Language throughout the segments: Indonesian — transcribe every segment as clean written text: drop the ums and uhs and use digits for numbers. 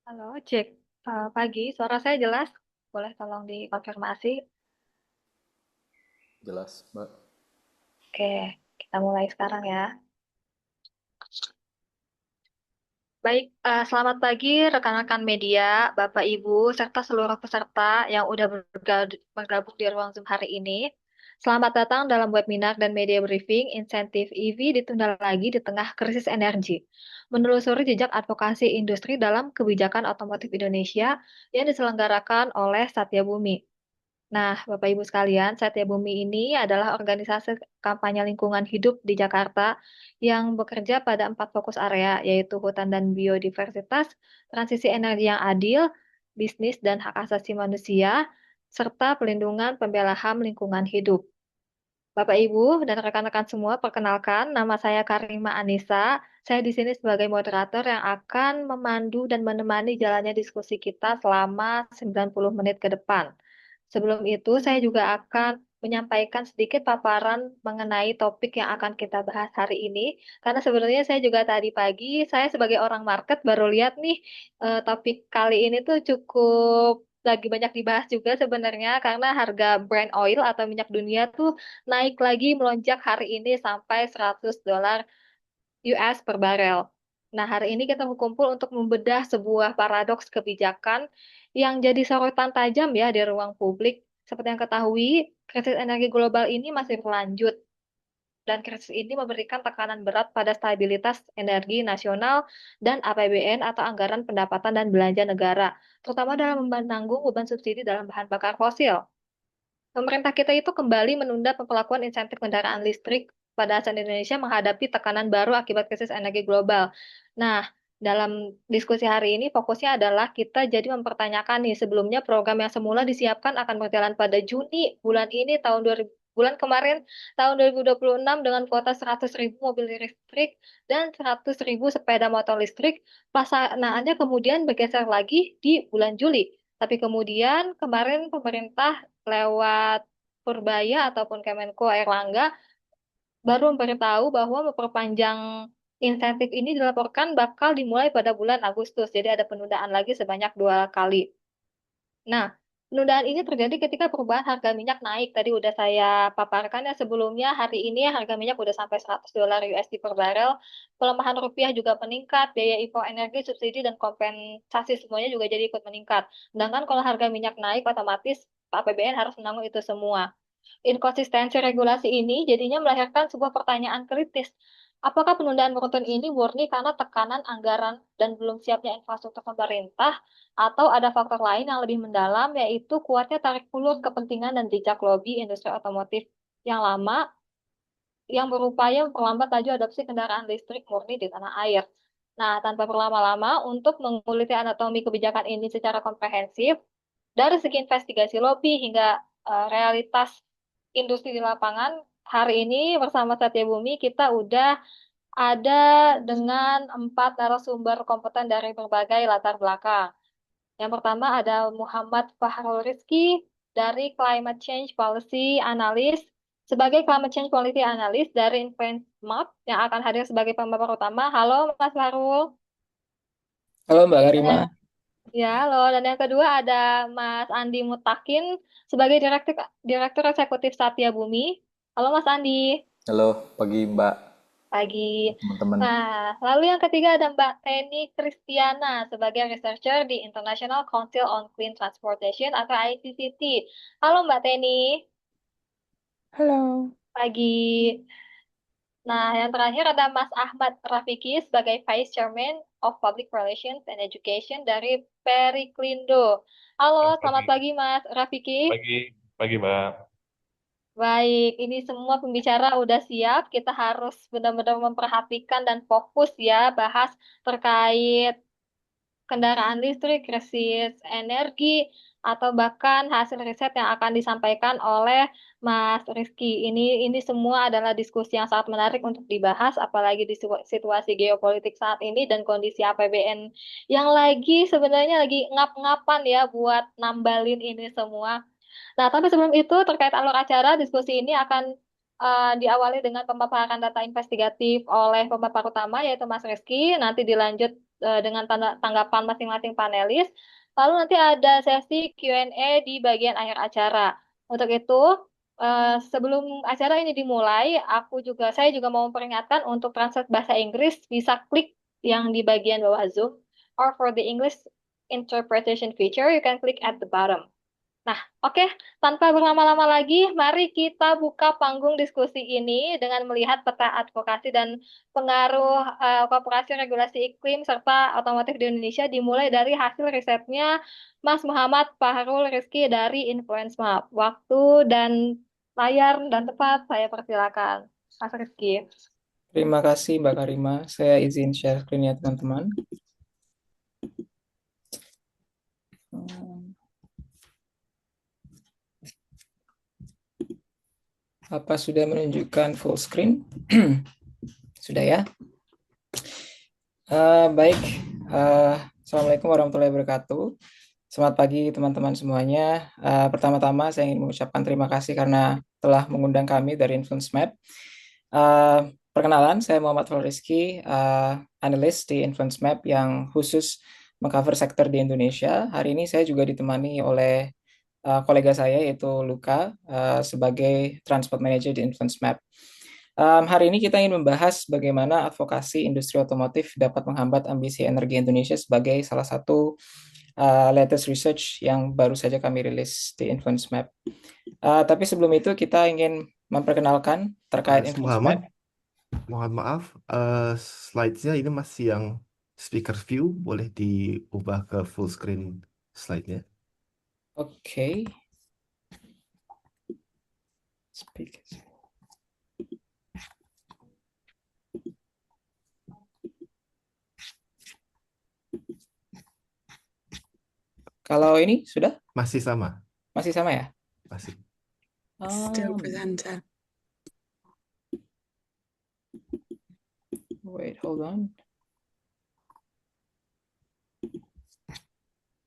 Halo, cek. Pagi, suara saya jelas? Boleh tolong dikonfirmasi? Jelas, Mbak. Oke, kita mulai sekarang ya. Baik, selamat pagi rekan-rekan media, Bapak Ibu, serta seluruh peserta yang udah bergabung di ruang Zoom hari ini. Selamat datang dalam webinar dan media briefing insentif EV ditunda lagi di tengah krisis energi. Menelusuri jejak advokasi industri dalam kebijakan otomotif Indonesia yang diselenggarakan oleh Satya Bumi. Nah, Bapak Ibu sekalian, Satya Bumi ini adalah organisasi kampanye lingkungan hidup di Jakarta yang bekerja pada 4 fokus area, yaitu hutan dan biodiversitas, transisi energi yang adil, bisnis dan hak asasi manusia, serta pelindungan pembela HAM lingkungan hidup. Bapak Ibu dan rekan-rekan semua, perkenalkan nama saya Karima Anissa. Saya di sini sebagai moderator yang akan memandu dan menemani jalannya diskusi kita selama 90 menit ke depan. Sebelum itu, saya juga akan menyampaikan sedikit paparan mengenai topik yang akan kita bahas hari ini. Karena sebenarnya saya juga tadi pagi, saya sebagai orang market baru lihat nih topik kali ini tuh cukup lagi banyak dibahas juga sebenarnya karena harga Brent oil atau minyak dunia tuh naik lagi melonjak hari ini sampai $100 US per barel. Nah, hari ini kita berkumpul untuk membedah sebuah paradoks kebijakan yang jadi sorotan tajam ya di ruang publik. Seperti yang ketahui, krisis energi global ini masih berlanjut dan krisis ini memberikan tekanan berat pada stabilitas energi nasional dan APBN atau anggaran pendapatan dan belanja negara, terutama dalam menanggung beban subsidi dalam bahan bakar fosil. Pemerintah kita itu kembali menunda pemberlakuan insentif kendaraan listrik pada asal Indonesia menghadapi tekanan baru akibat krisis energi global. Nah, dalam diskusi hari ini fokusnya adalah kita jadi mempertanyakan nih sebelumnya program yang semula disiapkan akan berjalan pada Juni bulan ini tahun 2000 bulan kemarin tahun 2026 dengan kuota 100.000 mobil listrik dan 100.000 sepeda motor listrik. Pelaksanaannya kemudian bergeser lagi di bulan Juli. Tapi kemudian kemarin pemerintah lewat Purbaya ataupun Kemenko Airlangga baru memberitahu bahwa memperpanjang insentif ini dilaporkan bakal dimulai pada bulan Agustus. Jadi ada penundaan lagi sebanyak 2 kali. Nah, penundaan ini terjadi ketika perubahan harga minyak naik. Tadi udah saya paparkan ya sebelumnya, hari ini harga minyak udah sampai $100 USD per barel. Pelemahan rupiah juga meningkat, biaya impor energi, subsidi, dan kompensasi semuanya juga jadi ikut meningkat. Sedangkan kalau harga minyak naik, otomatis APBN harus menanggung itu semua. Inkonsistensi regulasi ini jadinya melahirkan sebuah pertanyaan kritis. Apakah penundaan beruntun ini murni karena tekanan anggaran dan belum siapnya infrastruktur pemerintah, atau ada faktor lain yang lebih mendalam, yaitu kuatnya tarik ulur kepentingan dan jejak lobi industri otomotif yang lama yang berupaya memperlambat laju adopsi kendaraan listrik murni di tanah air. Nah, tanpa berlama-lama, untuk menguliti anatomi kebijakan ini secara komprehensif, dari segi investigasi lobi hingga realitas industri di lapangan, hari ini bersama Satya Bumi kita udah ada dengan 4 narasumber kompeten dari berbagai latar belakang. Yang pertama ada Muhammad Fahrul Rizky dari Climate Change Policy Analyst. Sebagai Climate Change Policy Analyst dari InvestMap yang akan hadir sebagai pembawa utama. Halo Mas Fahrul. Halo Mbak Karima. Dan ya, halo. Dan yang kedua ada Mas Andi Mutakin sebagai Direktur Eksekutif Satya Bumi. Halo Mas Andi. Halo, pagi Mbak, Pagi. teman-teman. Nah, lalu yang ketiga ada Mbak Teni Kristiana sebagai researcher di International Council on Clean Transportation atau ICCT. Halo Mbak Teni, Halo, pagi. Nah, yang terakhir ada Mas Ahmad Rafiki sebagai Vice Chairman of Public Relations and Education dari Periklindo. Halo, selamat pagi, pagi Mas Rafiki. pagi, pagi, Mbak. Baik, ini semua pembicara udah siap. Kita harus benar-benar memperhatikan dan fokus ya bahas terkait kendaraan listrik, krisis energi, atau bahkan hasil riset yang akan disampaikan oleh Mas Rizky. Ini semua adalah diskusi yang sangat menarik untuk dibahas, apalagi di situasi geopolitik saat ini dan kondisi APBN yang sebenarnya lagi ngap-ngapan ya buat nambalin ini semua. Nah, tapi sebelum itu terkait alur acara, diskusi ini akan diawali dengan pemaparan data investigatif oleh pemaparan utama yaitu Mas Rizky, nanti dilanjut dengan tanggapan masing-masing panelis. Lalu nanti ada sesi Q&A di bagian akhir acara. Untuk itu, sebelum acara ini dimulai, saya juga mau memperingatkan untuk translate bahasa Inggris bisa klik yang di bagian bawah Zoom, or for the English interpretation feature, you can click at the bottom. Nah, oke, tanpa berlama-lama lagi, mari kita buka panggung diskusi ini dengan melihat peta advokasi dan pengaruh Koperasi Regulasi Iklim serta otomotif di Indonesia dimulai dari hasil risetnya Mas Muhammad Fahrul Rizky dari Influence Map. Waktu dan layar dan tempat saya persilakan. Mas Rizky. Terima kasih Mbak Karima. Saya izin share screen-nya teman-teman. Apa sudah menunjukkan full screen? Sudah ya? Baik. Assalamualaikum warahmatullahi wabarakatuh. Selamat pagi teman-teman semuanya. Pertama-tama saya ingin mengucapkan terima kasih karena telah mengundang kami dari Influence Map. Perkenalan, saya Muhammad Fahrul Rizky, analis di Influence Map yang khusus mengcover sektor di Indonesia. Hari ini saya juga ditemani oleh kolega saya yaitu Luka sebagai Transport Manager di Influence Map. Hari ini kita ingin membahas bagaimana advokasi industri otomotif dapat menghambat ambisi energi Indonesia sebagai salah satu latest research yang baru saja kami rilis di Influence Map. Tapi sebelum itu kita ingin memperkenalkan terkait Mas Influence Muhammad, Map. mohon maaf, slides-nya ini masih yang speaker view, boleh diubah ke full screen slide-nya. Oke. Speak. Kalau ini sudah? Masih sama, Masih sama ya? masih. Still presenter. Wait, hold on.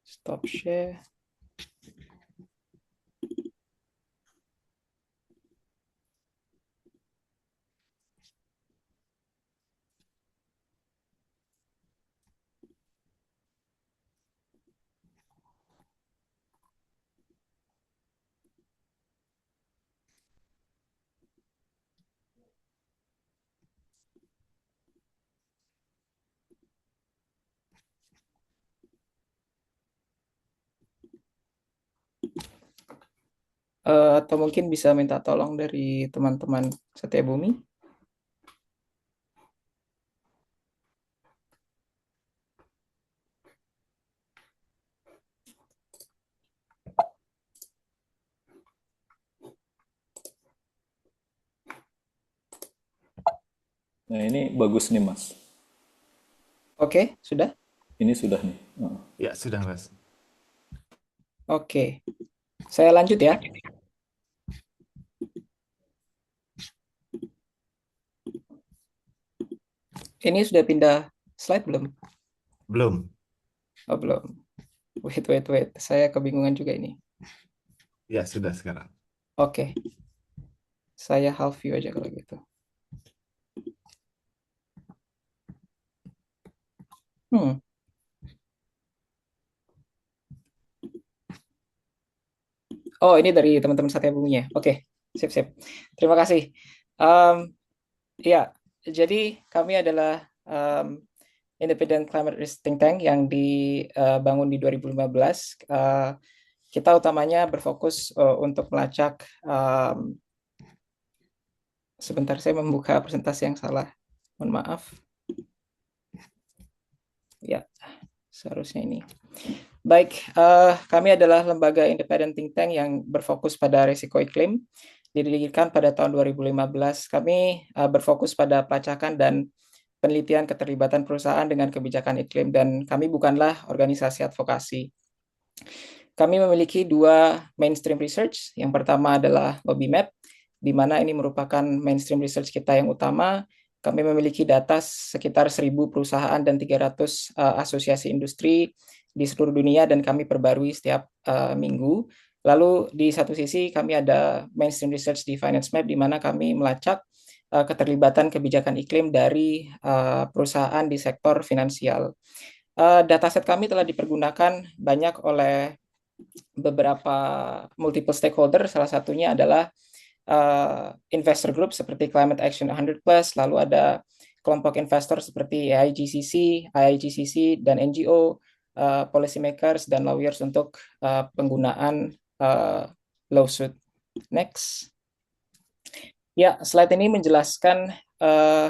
Stop share. Atau mungkin bisa minta tolong dari teman-teman Setia Bumi. Nah, ini bagus nih, Mas. Oke, sudah? Ini sudah nih. Ya, sudah, Mas. Oke. Saya lanjut ya. Ini sudah pindah slide belum? Belum. Oh, belum. Wait. Saya kebingungan juga ini. Ya, sudah sekarang. Oke. Saya half view aja kalau gitu. Oh, ini dari teman-teman Satya Bumi ya. Oke, sip. Terima kasih. Ya, jadi kami adalah Independent Climate Risk Think Tank yang dibangun di 2015. Kita utamanya berfokus untuk melacak. Sebentar, saya membuka presentasi yang salah. Mohon maaf. Ya, seharusnya ini. Baik, kami adalah lembaga independent think tank yang berfokus pada risiko iklim. Didirikan pada tahun 2015. Kami berfokus pada pelacakan dan penelitian keterlibatan perusahaan dengan kebijakan iklim, dan kami bukanlah organisasi advokasi. Kami memiliki dua mainstream research. Yang pertama adalah LobbyMap, di mana ini merupakan mainstream research kita yang utama. Kami memiliki data sekitar 1.000 perusahaan dan 300 asosiasi industri di seluruh dunia, dan kami perbarui setiap minggu. Lalu di satu sisi kami ada mainstream research di Finance Map, di mana kami melacak keterlibatan kebijakan iklim dari perusahaan di sektor finansial. Dataset kami telah dipergunakan banyak oleh beberapa multiple stakeholder, salah satunya adalah investor group seperti Climate Action 100+, lalu ada kelompok investor seperti IIGCC dan NGO, policy makers dan lawyers untuk penggunaan lawsuit. Next. Ya, slide ini menjelaskan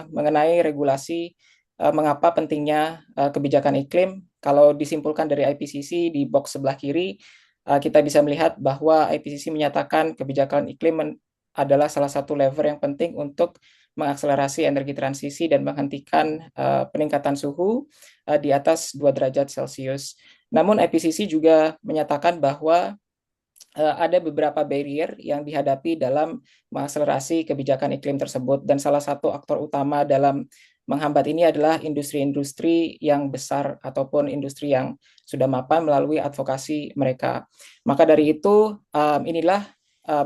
mengenai regulasi mengapa pentingnya kebijakan iklim. Kalau disimpulkan dari IPCC di box sebelah kiri, kita bisa melihat bahwa IPCC menyatakan kebijakan iklim adalah salah satu lever yang penting untuk mengakselerasi energi transisi dan menghentikan peningkatan suhu di atas 2 derajat Celcius. Namun IPCC juga menyatakan bahwa ada beberapa barrier yang dihadapi dalam mengakselerasi kebijakan iklim tersebut, dan salah satu aktor utama dalam menghambat ini adalah industri-industri yang besar ataupun industri yang sudah mapan melalui advokasi mereka. Maka dari itu, inilah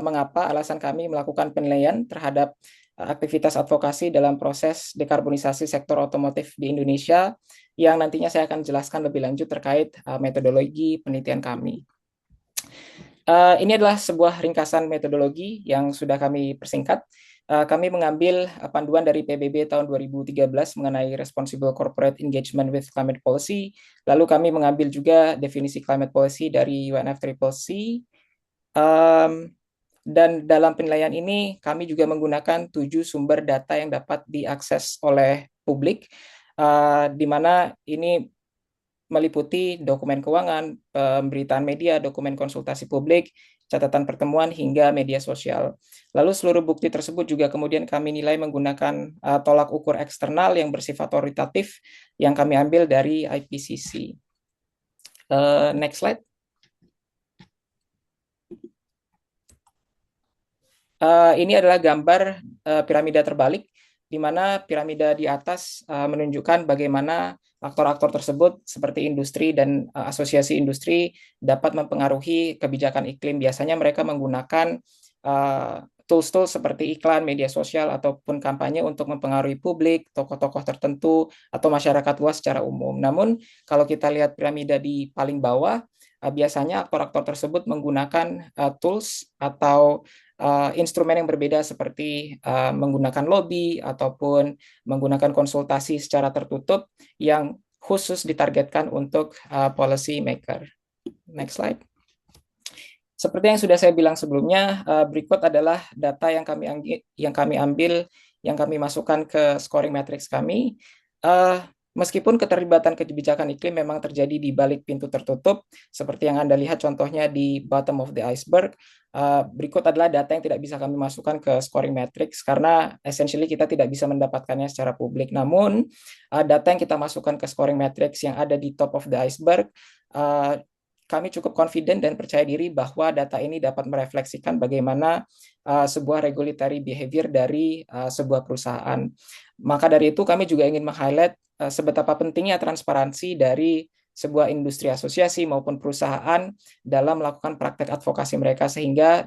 mengapa alasan kami melakukan penilaian terhadap aktivitas advokasi dalam proses dekarbonisasi sektor otomotif di Indonesia, yang nantinya saya akan jelaskan lebih lanjut terkait metodologi penelitian kami. Ini adalah sebuah ringkasan metodologi yang sudah kami persingkat. Kami mengambil panduan dari PBB tahun 2013 mengenai Responsible Corporate Engagement with Climate Policy. Lalu kami mengambil juga definisi climate policy dari UNFCCC. Dan dalam penilaian ini kami juga menggunakan 7 sumber data yang dapat diakses oleh publik, di mana ini meliputi dokumen keuangan, pemberitaan media, dokumen konsultasi publik, catatan pertemuan, hingga media sosial. Lalu seluruh bukti tersebut juga kemudian kami nilai menggunakan tolak ukur eksternal yang bersifat otoritatif yang kami ambil dari IPCC. Next slide. Ini adalah gambar piramida terbalik, di mana piramida di atas menunjukkan bagaimana aktor-aktor tersebut seperti industri dan asosiasi industri dapat mempengaruhi kebijakan iklim. Biasanya mereka menggunakan tools-tools seperti iklan, media sosial, ataupun kampanye untuk mempengaruhi publik, tokoh-tokoh tertentu, atau masyarakat luas secara umum. Namun, kalau kita lihat piramida di paling bawah, biasanya aktor-aktor tersebut menggunakan tools atau instrumen yang berbeda seperti menggunakan lobby ataupun menggunakan konsultasi secara tertutup yang khusus ditargetkan untuk policy maker. Next slide. Seperti yang sudah saya bilang sebelumnya, berikut adalah data yang kami ambil, yang kami masukkan ke scoring matrix kami. Meskipun keterlibatan kebijakan iklim memang terjadi di balik pintu tertutup, seperti yang Anda lihat contohnya di bottom of the iceberg, berikut adalah data yang tidak bisa kami masukkan ke scoring matrix karena essentially kita tidak bisa mendapatkannya secara publik. Namun, data yang kita masukkan ke scoring matrix yang ada di top of the iceberg, kami cukup confident dan percaya diri bahwa data ini dapat merefleksikan bagaimana sebuah regulatory behavior dari sebuah perusahaan. Maka dari itu kami juga ingin meng-highlight seberapa pentingnya transparansi dari sebuah industri asosiasi maupun perusahaan dalam melakukan praktek advokasi mereka sehingga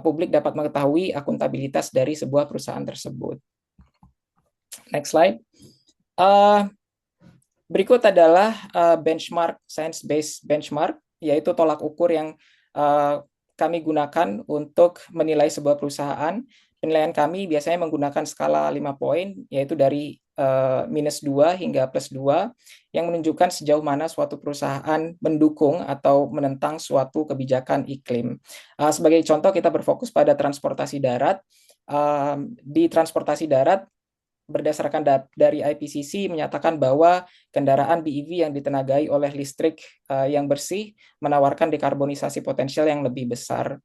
publik dapat mengetahui akuntabilitas dari sebuah perusahaan tersebut. Next slide. Berikut adalah benchmark, science-based benchmark, yaitu tolak ukur yang kami gunakan untuk menilai sebuah perusahaan. Penilaian kami biasanya menggunakan skala 5 poin, yaitu dari -2 hingga +2, yang menunjukkan sejauh mana suatu perusahaan mendukung atau menentang suatu kebijakan iklim. Sebagai contoh, kita berfokus pada transportasi darat. Di transportasi darat, berdasarkan dari IPCC menyatakan bahwa kendaraan BEV yang ditenagai oleh listrik yang bersih menawarkan dekarbonisasi potensial yang lebih besar.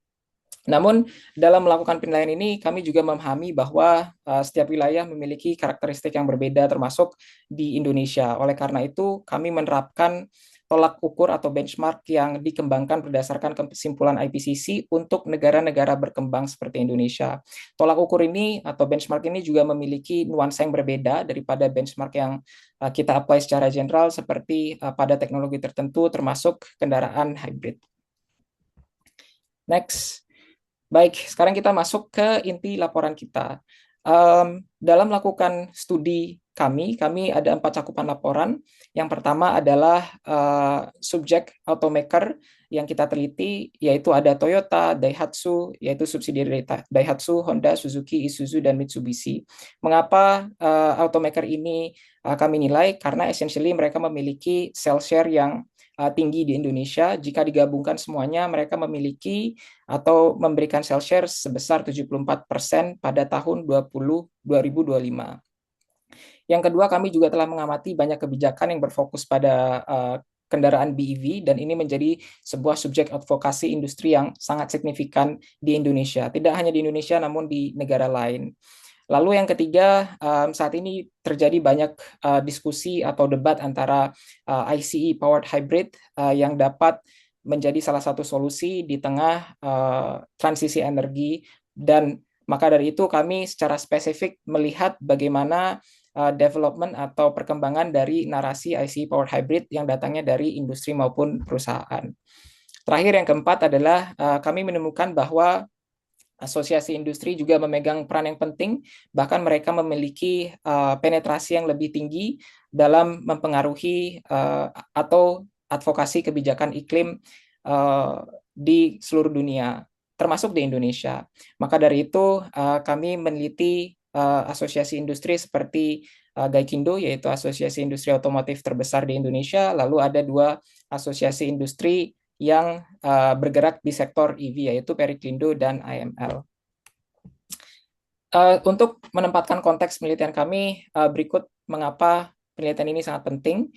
Namun dalam melakukan penilaian ini kami juga memahami bahwa setiap wilayah memiliki karakteristik yang berbeda termasuk di Indonesia. Oleh karena itu kami menerapkan tolak ukur atau benchmark yang dikembangkan berdasarkan kesimpulan IPCC untuk negara-negara berkembang seperti Indonesia. Tolak ukur ini atau benchmark ini juga memiliki nuansa yang berbeda daripada benchmark yang kita apply secara general seperti pada teknologi tertentu termasuk kendaraan hybrid. Next. Baik, sekarang kita masuk ke inti laporan kita. Dalam melakukan studi kami ada 4 cakupan laporan. Yang pertama adalah subjek automaker yang kita teliti, yaitu ada Toyota, Daihatsu, yaitu subsidiari Daihatsu, Honda, Suzuki, Isuzu, dan Mitsubishi. Mengapa automaker ini kami nilai? Karena essentially mereka memiliki sales share yang tinggi di Indonesia. Jika digabungkan semuanya, mereka memiliki atau memberikan sales share sebesar 74% pada tahun 2025. Yang kedua, kami juga telah mengamati banyak kebijakan yang berfokus pada kendaraan BEV, dan ini menjadi sebuah subjek advokasi industri yang sangat signifikan di Indonesia. Tidak hanya di Indonesia, namun di negara lain. Lalu yang ketiga, saat ini terjadi banyak diskusi atau debat antara ICE powered hybrid yang dapat menjadi salah satu solusi di tengah transisi energi, dan maka dari itu kami secara spesifik melihat bagaimana development atau perkembangan dari narasi ICE powered hybrid yang datangnya dari industri maupun perusahaan. Terakhir, yang keempat adalah kami menemukan bahwa asosiasi industri juga memegang peran yang penting, bahkan mereka memiliki penetrasi yang lebih tinggi dalam mempengaruhi atau advokasi kebijakan iklim di seluruh dunia, termasuk di Indonesia. Maka dari itu kami meneliti asosiasi industri seperti Gaikindo, yaitu asosiasi industri otomotif terbesar di Indonesia, lalu ada 2 asosiasi industri yang bergerak di sektor EV, yaitu Periklindo dan IML. Untuk menempatkan konteks penelitian kami, berikut mengapa penelitian ini sangat penting.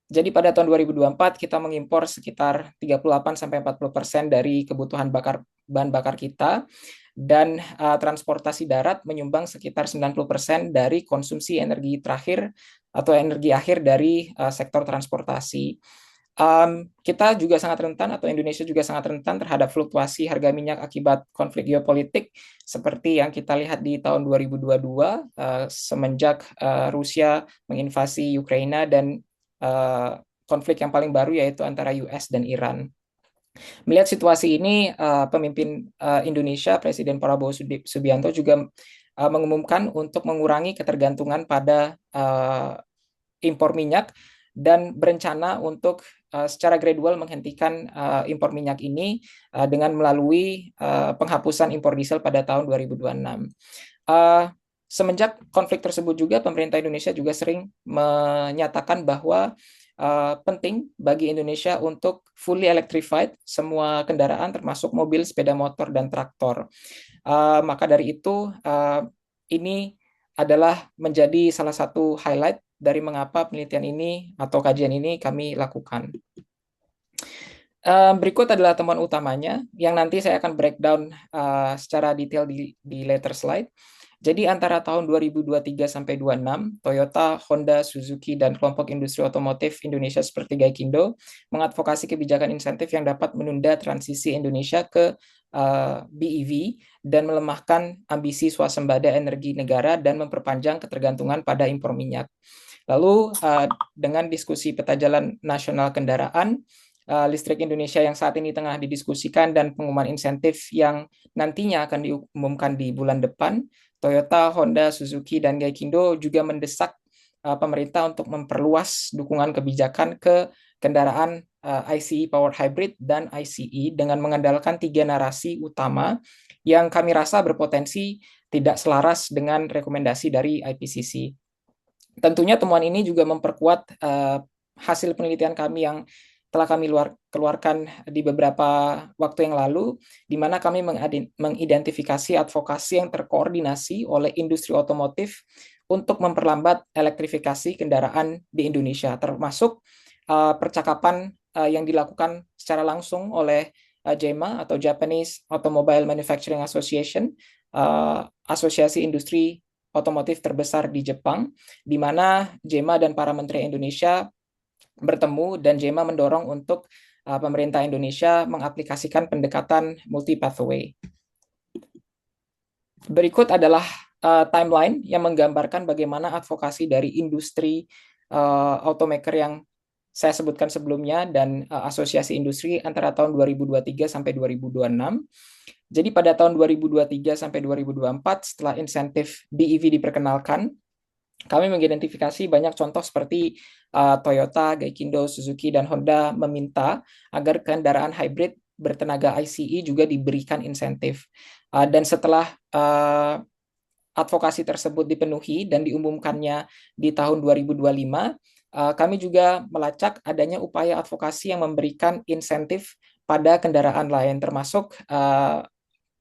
Jadi pada tahun 2024 kita mengimpor sekitar 38-40% dari kebutuhan bahan bakar kita, dan transportasi darat menyumbang sekitar 90% dari konsumsi energi terakhir atau energi akhir dari sektor transportasi. Kita juga sangat rentan, atau Indonesia juga sangat rentan terhadap fluktuasi harga minyak akibat konflik geopolitik seperti yang kita lihat di tahun 2022 semenjak Rusia menginvasi Ukraina, dan konflik yang paling baru yaitu antara US dan Iran. Melihat situasi ini, pemimpin Indonesia, Presiden Prabowo Subianto juga mengumumkan untuk mengurangi ketergantungan pada impor minyak dan berencana untuk secara gradual menghentikan impor minyak ini dengan melalui penghapusan impor diesel pada tahun 2026. Semenjak konflik tersebut juga, pemerintah Indonesia juga sering menyatakan bahwa penting bagi Indonesia untuk fully electrified semua kendaraan, termasuk mobil, sepeda motor, dan traktor. Maka dari itu, ini adalah menjadi salah satu highlight dari mengapa penelitian ini atau kajian ini kami lakukan. Berikut adalah temuan utamanya yang nanti saya akan breakdown secara detail di later slide. Jadi antara tahun 2023 sampai 26, Toyota, Honda, Suzuki, dan kelompok industri otomotif Indonesia seperti Gaikindo mengadvokasi kebijakan insentif yang dapat menunda transisi Indonesia ke BEV dan melemahkan ambisi swasembada energi negara dan memperpanjang ketergantungan pada impor minyak. Lalu dengan diskusi peta jalan nasional kendaraan listrik Indonesia yang saat ini tengah didiskusikan dan pengumuman insentif yang nantinya akan diumumkan di bulan depan, Toyota, Honda, Suzuki, dan Gaikindo juga mendesak pemerintah untuk memperluas dukungan kebijakan ke kendaraan ICE powered hybrid dan ICE dengan mengandalkan 3 narasi utama yang kami rasa berpotensi tidak selaras dengan rekomendasi dari IPCC. Tentunya temuan ini juga memperkuat hasil penelitian kami yang telah kami keluarkan di beberapa waktu yang lalu, di mana kami mengidentifikasi advokasi yang terkoordinasi oleh industri otomotif untuk memperlambat elektrifikasi kendaraan di Indonesia, termasuk percakapan yang dilakukan secara langsung oleh JEMA atau Japanese Automobile Manufacturing Association, asosiasi industri otomotif terbesar di Jepang, di mana JEMA dan para menteri Indonesia bertemu, dan JEMA mendorong untuk pemerintah Indonesia mengaplikasikan pendekatan multi-pathway. Berikut adalah timeline yang menggambarkan bagaimana advokasi dari industri automaker yang saya sebutkan sebelumnya dan asosiasi industri antara tahun 2023 sampai 2026. Jadi pada tahun 2023 sampai 2024 setelah insentif BEV diperkenalkan, kami mengidentifikasi banyak contoh seperti Toyota, Gaikindo, Suzuki, dan Honda meminta agar kendaraan hybrid bertenaga ICE juga diberikan insentif. Dan setelah advokasi tersebut dipenuhi dan diumumkannya di tahun 2025, kami juga melacak adanya upaya advokasi yang memberikan insentif pada kendaraan lain, termasuk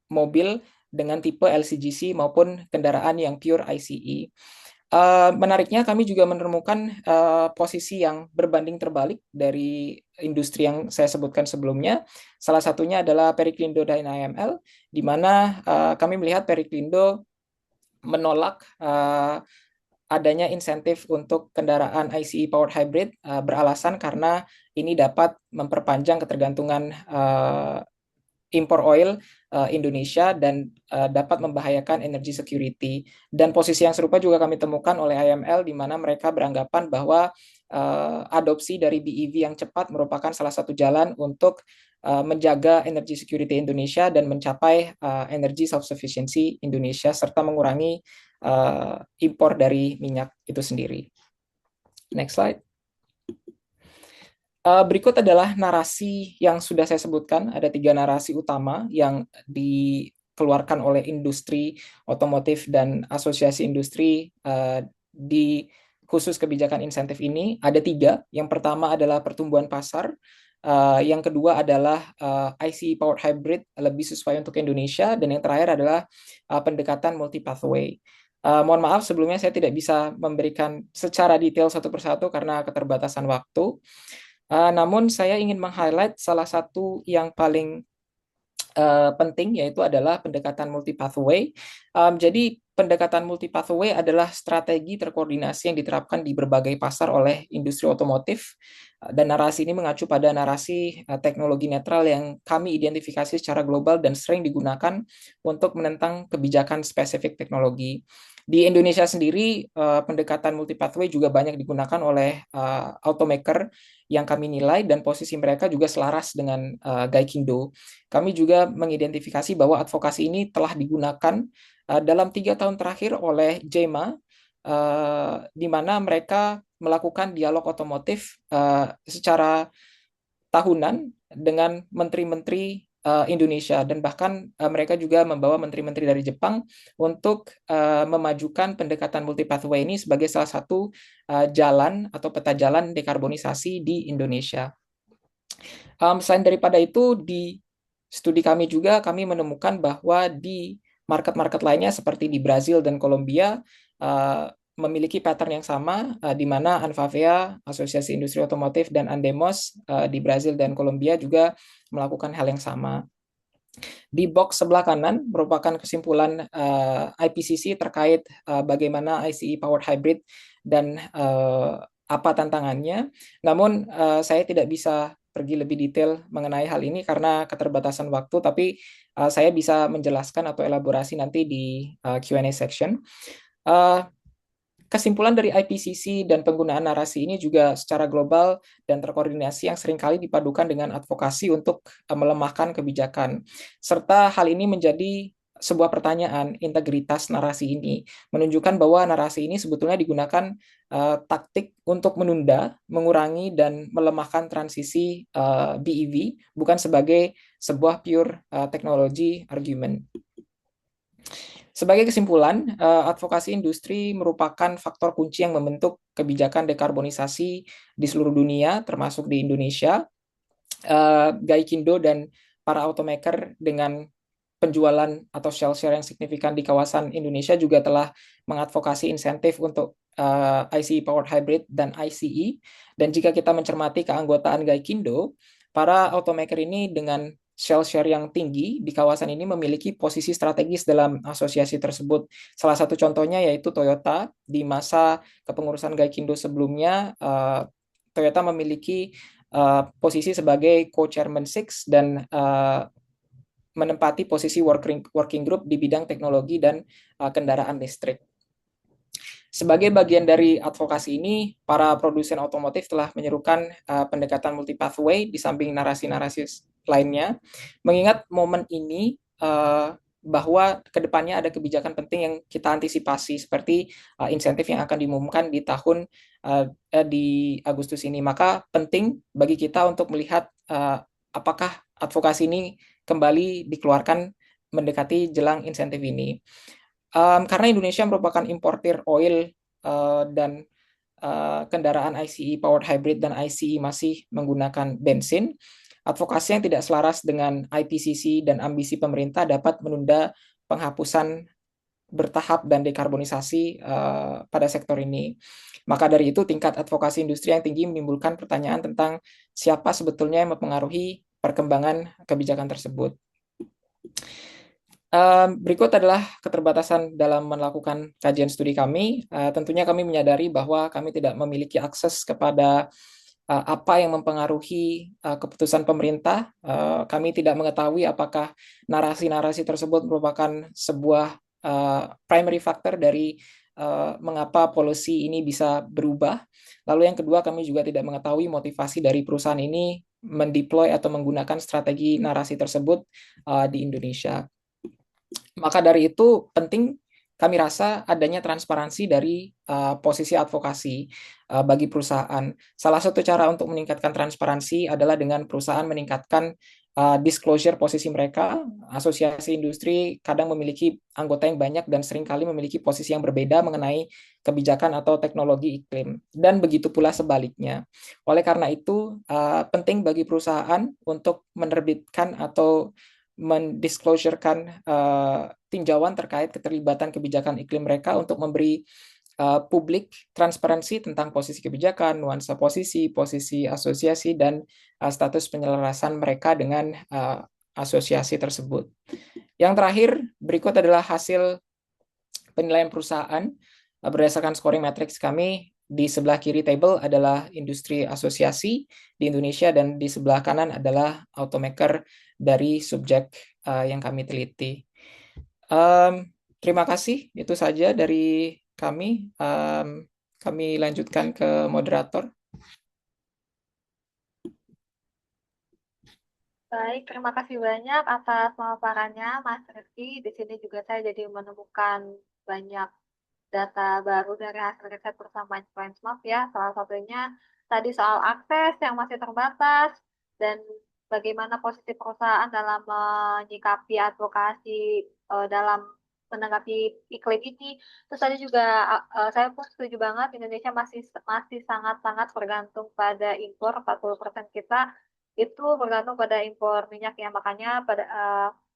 mobil dengan tipe LCGC maupun kendaraan yang pure ICE. Menariknya kami juga menemukan posisi yang berbanding terbalik dari industri yang saya sebutkan sebelumnya. Salah satunya adalah Periklindo dan IML, di mana kami melihat Periklindo menolak adanya insentif untuk kendaraan ICE powered hybrid beralasan karena ini dapat memperpanjang ketergantungan impor oil Indonesia dan dapat membahayakan energy security. Dan posisi yang serupa juga kami temukan oleh IML, di mana mereka beranggapan bahwa adopsi dari BEV yang cepat merupakan salah satu jalan untuk menjaga energy security Indonesia dan mencapai energy self-sufficiency Indonesia, serta mengurangi impor dari minyak itu sendiri. Next slide. Berikut adalah narasi yang sudah saya sebutkan. Ada 3 narasi utama yang dikeluarkan oleh industri otomotif dan asosiasi industri di khusus kebijakan insentif ini. Ada 3. Yang pertama adalah pertumbuhan pasar. Yang kedua adalah ICE powered hybrid lebih sesuai untuk Indonesia. Dan yang terakhir adalah pendekatan multi pathway. Mohon maaf sebelumnya saya tidak bisa memberikan secara detail satu persatu karena keterbatasan waktu. Namun saya ingin meng-highlight salah satu yang paling penting, yaitu adalah pendekatan multi pathway. Jadi pendekatan multi pathway adalah strategi terkoordinasi yang diterapkan di berbagai pasar oleh industri otomotif, dan narasi ini mengacu pada narasi teknologi netral yang kami identifikasi secara global dan sering digunakan untuk menentang kebijakan spesifik teknologi. Di Indonesia sendiri, pendekatan multi pathway juga banyak digunakan oleh automaker yang kami nilai dan posisi mereka juga selaras dengan Gaikindo. Kami juga mengidentifikasi bahwa advokasi ini telah digunakan dalam 3 tahun terakhir oleh JEMA, di mana mereka melakukan dialog otomotif secara tahunan dengan menteri-menteri Indonesia, dan bahkan mereka juga membawa menteri-menteri dari Jepang untuk memajukan pendekatan multi pathway ini sebagai salah satu jalan atau peta jalan dekarbonisasi di Indonesia. Selain daripada itu, di studi kami juga kami menemukan bahwa di market-market lainnya seperti di Brazil dan Kolombia memiliki pattern yang sama, di mana Anfavea, Asosiasi Industri Otomotif, dan Andemos di Brazil dan Kolombia juga melakukan hal yang sama. Di box sebelah kanan merupakan kesimpulan IPCC terkait bagaimana ICE powered hybrid dan apa tantangannya. Namun saya tidak bisa pergi lebih detail mengenai hal ini karena keterbatasan waktu, tapi saya bisa menjelaskan atau elaborasi nanti di Q&A section. Kesimpulan dari IPCC dan penggunaan narasi ini juga secara global dan terkoordinasi yang seringkali dipadukan dengan advokasi untuk melemahkan kebijakan. Serta hal ini menjadi sebuah pertanyaan, integritas narasi ini menunjukkan bahwa narasi ini sebetulnya digunakan taktik untuk menunda, mengurangi, dan melemahkan transisi BEV, bukan sebagai sebuah pure teknologi argument. Sebagai kesimpulan, advokasi industri merupakan faktor kunci yang membentuk kebijakan dekarbonisasi di seluruh dunia, termasuk di Indonesia. Gaikindo dan para automaker dengan penjualan atau sell share yang signifikan di kawasan Indonesia juga telah mengadvokasi insentif untuk ICE powered hybrid dan ICE. Dan jika kita mencermati keanggotaan Gaikindo, para automaker ini dengan shell share yang tinggi di kawasan ini memiliki posisi strategis dalam asosiasi tersebut. Salah satu contohnya yaitu Toyota. Di masa kepengurusan Gaikindo sebelumnya, Toyota memiliki posisi sebagai co-chairman 6 dan menempati posisi working group di bidang teknologi dan kendaraan listrik. Sebagai bagian dari advokasi ini, para produsen otomotif telah menyerukan pendekatan multi pathway di samping narasi-narasi lainnya. Mengingat momen ini bahwa kedepannya ada kebijakan penting yang kita antisipasi seperti insentif yang akan diumumkan di Agustus ini. Maka penting bagi kita untuk melihat apakah advokasi ini kembali dikeluarkan mendekati jelang insentif ini. Karena Indonesia merupakan importir oil dan kendaraan ICE powered hybrid dan ICE masih menggunakan bensin, advokasi yang tidak selaras dengan IPCC dan ambisi pemerintah dapat menunda penghapusan bertahap dan dekarbonisasi pada sektor ini. Maka dari itu, tingkat advokasi industri yang tinggi menimbulkan pertanyaan tentang siapa sebetulnya yang mempengaruhi perkembangan kebijakan tersebut. Berikut adalah keterbatasan dalam melakukan kajian studi kami. Tentunya kami menyadari bahwa kami tidak memiliki akses kepada apa yang mempengaruhi keputusan pemerintah. Kami tidak mengetahui apakah narasi-narasi tersebut merupakan sebuah primary factor dari mengapa policy ini bisa berubah. Lalu yang kedua, kami juga tidak mengetahui motivasi dari perusahaan ini mendeploy atau menggunakan strategi narasi tersebut di Indonesia. Maka dari itu penting kami rasa adanya transparansi dari posisi advokasi bagi perusahaan. Salah satu cara untuk meningkatkan transparansi adalah dengan perusahaan meningkatkan disclosure posisi mereka. Asosiasi industri kadang memiliki anggota yang banyak dan seringkali memiliki posisi yang berbeda mengenai kebijakan atau teknologi iklim. Dan begitu pula sebaliknya. Oleh karena itu, penting bagi perusahaan untuk menerbitkan atau mendisclosurekan tinjauan terkait keterlibatan kebijakan iklim mereka untuk memberi publik transparansi tentang posisi kebijakan, nuansa posisi, posisi asosiasi, dan status penyelarasan mereka dengan asosiasi tersebut. Yang terakhir, berikut adalah hasil penilaian perusahaan berdasarkan scoring matrix kami. Di sebelah kiri table adalah industri asosiasi di Indonesia dan di sebelah kanan adalah automaker dari subjek yang kami teliti. Terima kasih, itu saja dari kami. Kami lanjutkan ke moderator. Baik, terima kasih banyak atas pemaparannya, Mas Rizky. Di sini juga saya jadi menemukan banyak data baru dari hasil riset bersama Influence ya. Salah satunya tadi soal akses yang masih terbatas dan bagaimana posisi perusahaan dalam menyikapi advokasi dalam menanggapi iklim ini. Terus tadi juga saya pun setuju banget Indonesia masih sangat-sangat bergantung pada impor. 40% kita itu bergantung pada impor minyak ya. Makanya pada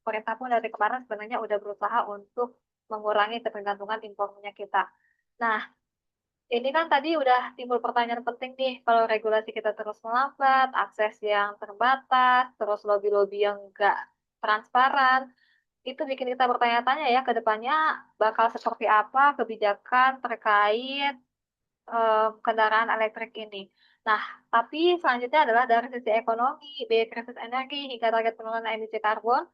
pemerintah pun dari kemarin sebenarnya udah berusaha untuk mengurangi ketergantungan impor minyak kita. Nah, ini kan tadi udah timbul pertanyaan penting nih, kalau regulasi kita terus melambat, akses yang terbatas, terus lobby-lobby yang nggak transparan, itu bikin kita bertanya-tanya ya, ke depannya bakal seperti apa kebijakan terkait kendaraan elektrik ini. Nah, tapi selanjutnya adalah dari sisi ekonomi, biaya krisis energi, hingga target penurunan emisi karbon,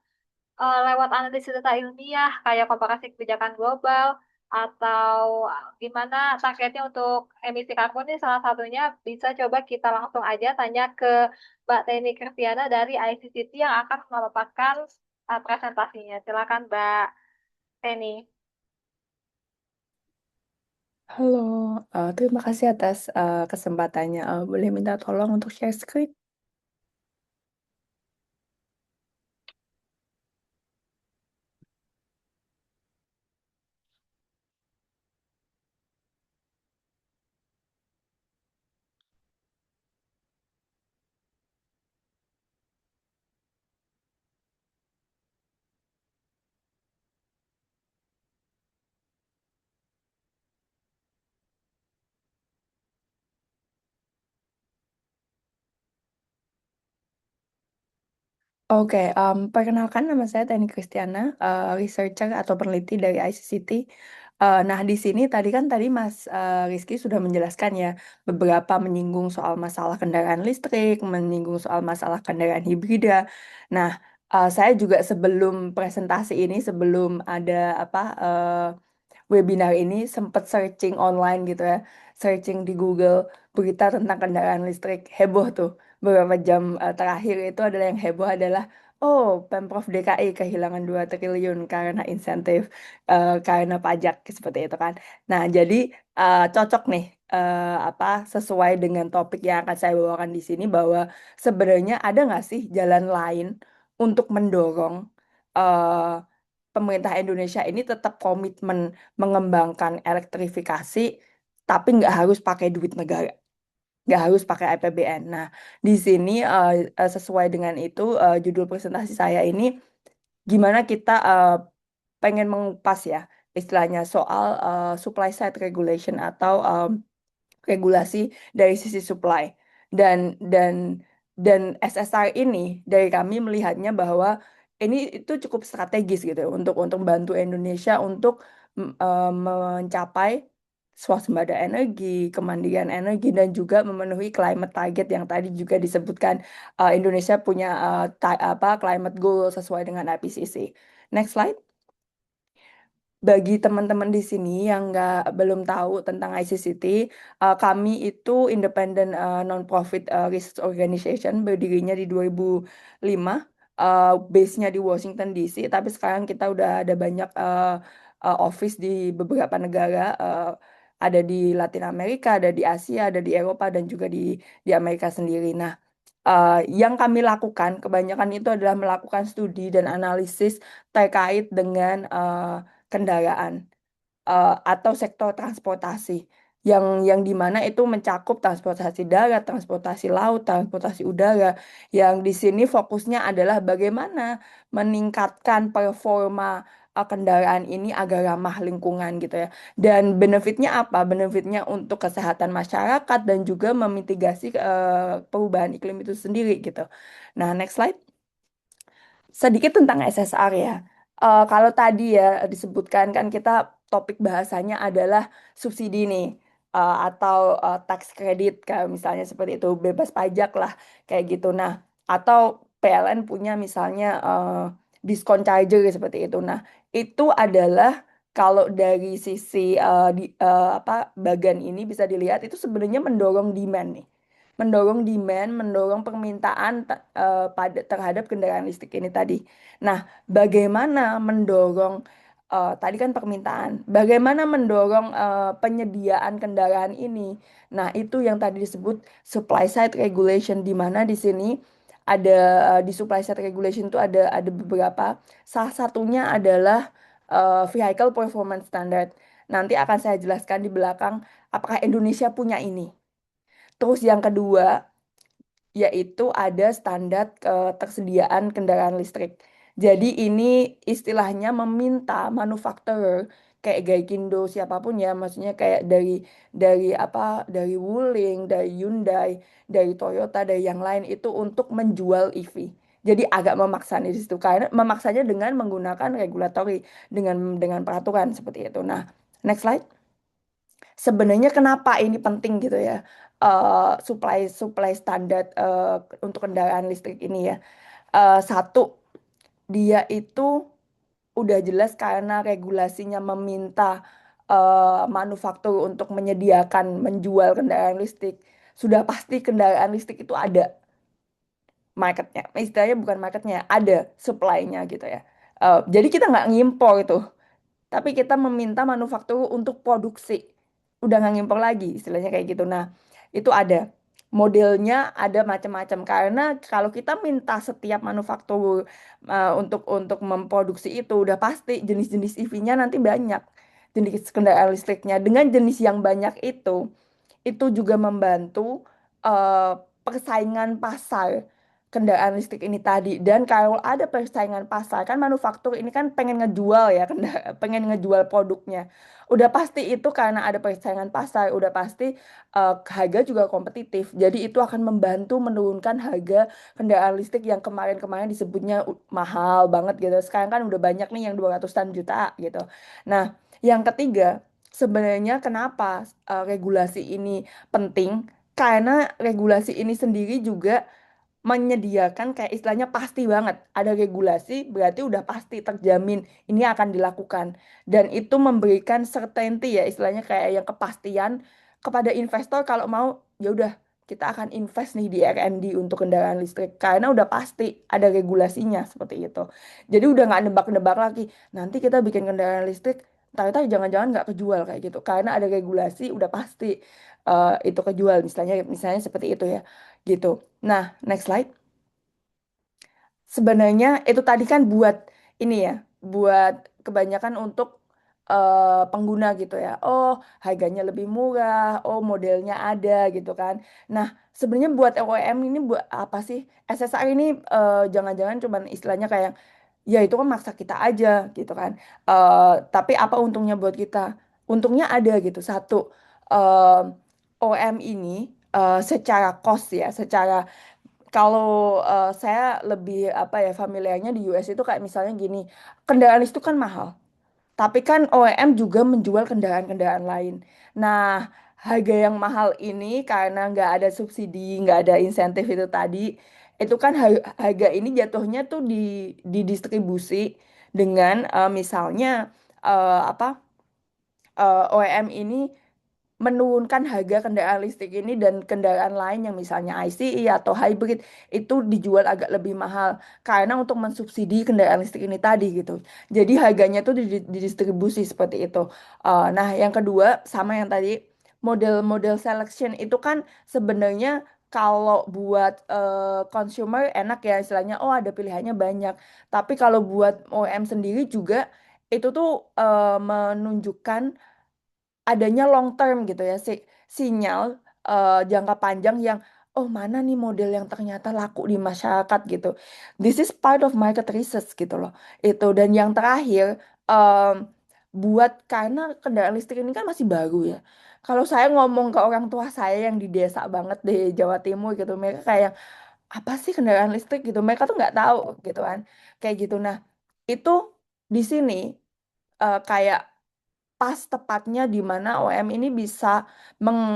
lewat analisis data ilmiah kayak komparasi kebijakan global atau gimana targetnya untuk emisi karbon ini salah satunya bisa coba kita langsung aja tanya ke Mbak Teni Kristiana dari ICCT yang akan memaparkan presentasinya. Silakan Mbak Teni. Halo, terima kasih atas kesempatannya. Boleh minta tolong untuk share screen? Oke, perkenalkan nama saya Teni Kristiana, researcher atau peneliti dari ICCT. Nah, di sini tadi Mas Rizky sudah menjelaskan ya, beberapa menyinggung soal masalah kendaraan listrik, menyinggung soal masalah kendaraan hibrida. Nah, saya juga sebelum presentasi ini, sebelum ada webinar ini sempat searching online gitu ya, searching di Google berita tentang kendaraan listrik, heboh tuh. Beberapa jam terakhir itu adalah yang heboh adalah Oh, Pemprov DKI kehilangan 2 triliun karena insentif, karena pajak seperti itu kan. Nah, jadi cocok nih, apa sesuai dengan topik yang akan saya bawakan di sini bahwa sebenarnya ada nggak sih jalan lain untuk mendorong eh, pemerintah Indonesia ini tetap komitmen mengembangkan elektrifikasi, tapi nggak harus pakai duit negara, nggak harus pakai APBN. Nah, di sini sesuai dengan itu, judul presentasi saya ini gimana kita pengen mengupas ya istilahnya soal supply side regulation atau regulasi dari sisi supply, dan SSR ini dari kami melihatnya bahwa ini itu cukup strategis gitu ya untuk membantu Indonesia untuk mencapai swasembada energi, kemandirian energi, dan juga memenuhi climate target yang tadi juga disebutkan. Indonesia punya apa climate goal sesuai dengan IPCC. Next slide. Bagi teman-teman di sini yang belum tahu tentang ICCT, kami itu independent non-profit research organization, berdirinya di 2005, base-nya di Washington DC, tapi sekarang kita udah ada banyak office di beberapa negara, ada di Latin Amerika, ada di Asia, ada di Eropa, dan juga di Amerika sendiri. Nah, yang kami lakukan kebanyakan itu adalah melakukan studi dan analisis terkait dengan kendaraan atau sektor transportasi yang dimana itu mencakup transportasi darat, transportasi laut, transportasi udara. Yang di sini fokusnya adalah bagaimana meningkatkan performa kendaraan ini agar ramah lingkungan gitu ya. Dan benefitnya apa? Benefitnya untuk kesehatan masyarakat dan juga memitigasi perubahan iklim itu sendiri gitu. Nah, next slide. Sedikit tentang SSR ya. Kalau tadi ya disebutkan kan kita topik bahasanya adalah subsidi nih, atau tax credit kayak misalnya seperti itu, bebas pajak lah kayak gitu. Nah, atau PLN punya misalnya diskon charger seperti itu. Nah, itu adalah kalau dari sisi apa bagan ini bisa dilihat itu sebenarnya mendorong demand nih, mendorong permintaan terhadap kendaraan listrik ini tadi. Nah, bagaimana mendorong tadi kan permintaan, bagaimana mendorong penyediaan kendaraan ini? Nah, itu yang tadi disebut supply side regulation, di mana di sini ada di supply side regulation itu ada beberapa. Salah satunya adalah vehicle performance standard. Nanti akan saya jelaskan di belakang apakah Indonesia punya ini. Terus yang kedua yaitu ada standar ketersediaan kendaraan listrik. Jadi ini istilahnya meminta manufakturer kayak Gaikindo siapapun ya, maksudnya kayak dari apa dari Wuling, dari Hyundai, dari Toyota, dari yang lain itu untuk menjual EV. Jadi agak memaksa di situ karena memaksanya dengan menggunakan regulatory, dengan peraturan seperti itu. Nah, next slide. Sebenarnya kenapa ini penting gitu ya, supply supply standar untuk kendaraan listrik ini ya. Satu, dia itu udah jelas karena regulasinya meminta manufaktur untuk menyediakan menjual kendaraan listrik. Sudah pasti kendaraan listrik itu ada marketnya, istilahnya bukan marketnya, ada supply-nya gitu ya. Jadi kita nggak ngimpor itu, tapi kita meminta manufaktur untuk produksi. Udah nggak ngimpor lagi, istilahnya kayak gitu. Nah, itu ada. Modelnya ada macam-macam. Karena kalau kita minta setiap manufaktur untuk memproduksi itu, udah pasti jenis-jenis EV-nya nanti banyak. Jenis kendaraan listriknya. Dengan jenis yang banyak itu juga membantu eh, persaingan pasar kendaraan listrik ini tadi. Dan kalau ada persaingan pasar, kan manufaktur ini kan pengen ngejual ya, pengen ngejual produknya. Udah pasti itu karena ada persaingan pasar, udah pasti harga juga kompetitif. Jadi itu akan membantu menurunkan harga kendaraan listrik yang kemarin-kemarin disebutnya mahal banget gitu. Sekarang kan udah banyak nih yang 200-an juta gitu. Nah, yang ketiga, sebenarnya kenapa regulasi ini penting? Karena regulasi ini sendiri juga menyediakan kayak istilahnya pasti banget. Ada regulasi berarti udah pasti terjamin ini akan dilakukan. Dan itu memberikan certainty ya, istilahnya kayak yang kepastian kepada investor kalau mau ya udah kita akan invest nih di R&D untuk kendaraan listrik karena udah pasti ada regulasinya seperti itu. Jadi udah nggak nebak-nebak lagi. Nanti kita bikin kendaraan listrik, ternyata jangan-jangan nggak kejual kayak gitu karena ada regulasi udah pasti itu kejual misalnya seperti itu ya gitu. Nah, next slide. Sebenarnya itu tadi kan buat ini ya, buat kebanyakan untuk pengguna gitu ya. Oh, harganya lebih murah, oh modelnya ada gitu kan. Nah, sebenarnya buat OEM ini buat apa sih? SSR ini jangan-jangan cuman istilahnya kayak ya itu kan maksa kita aja gitu kan. Tapi apa untungnya buat kita? Untungnya ada gitu. Satu, eh, OEM ini secara cost ya, secara kalau saya lebih apa ya familiarnya di US itu kayak misalnya gini, kendaraan listrik kan mahal, tapi kan OEM juga menjual kendaraan-kendaraan lain. Nah, harga yang mahal ini karena nggak ada subsidi, nggak ada insentif itu tadi, itu kan harga ini jatuhnya tuh didistribusi dengan misalnya apa OEM ini menurunkan harga kendaraan listrik ini dan kendaraan lain yang misalnya ICE atau hybrid itu dijual agak lebih mahal karena untuk mensubsidi kendaraan listrik ini tadi gitu. Jadi harganya tuh didistribusi seperti itu. Nah, yang kedua sama yang tadi model-model selection itu kan sebenarnya kalau buat consumer enak ya istilahnya oh ada pilihannya banyak. Tapi kalau buat OEM sendiri juga itu tuh menunjukkan adanya long term gitu ya sinyal jangka panjang yang oh mana nih model yang ternyata laku di masyarakat gitu. This is part of market research gitu loh. Itu dan yang terakhir em, buat karena kendaraan listrik ini kan masih baru ya. Kalau saya ngomong ke orang tua saya yang di desa banget di Jawa Timur gitu, mereka kayak apa sih kendaraan listrik gitu. Mereka tuh nggak tahu gitu kan. Kayak gitu. Nah, itu di sini kayak pas tepatnya di mana OEM ini bisa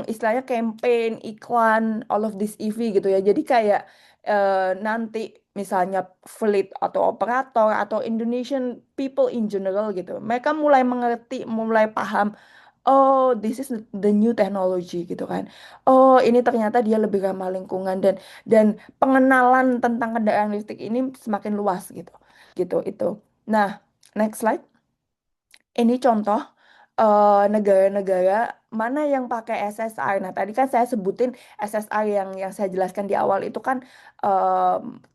istilahnya campaign iklan all of this EV gitu ya. Jadi kayak nanti misalnya fleet atau operator atau Indonesian people in general gitu. Mereka mulai mengerti, mulai paham. Oh, this is the new technology gitu kan. Oh, ini ternyata dia lebih ramah lingkungan dan pengenalan tentang kendaraan listrik ini semakin luas gitu. Gitu itu. Nah, next slide. Ini contoh negara-negara mana yang pakai SSR. Nah, tadi kan saya sebutin SSR yang saya jelaskan di awal itu kan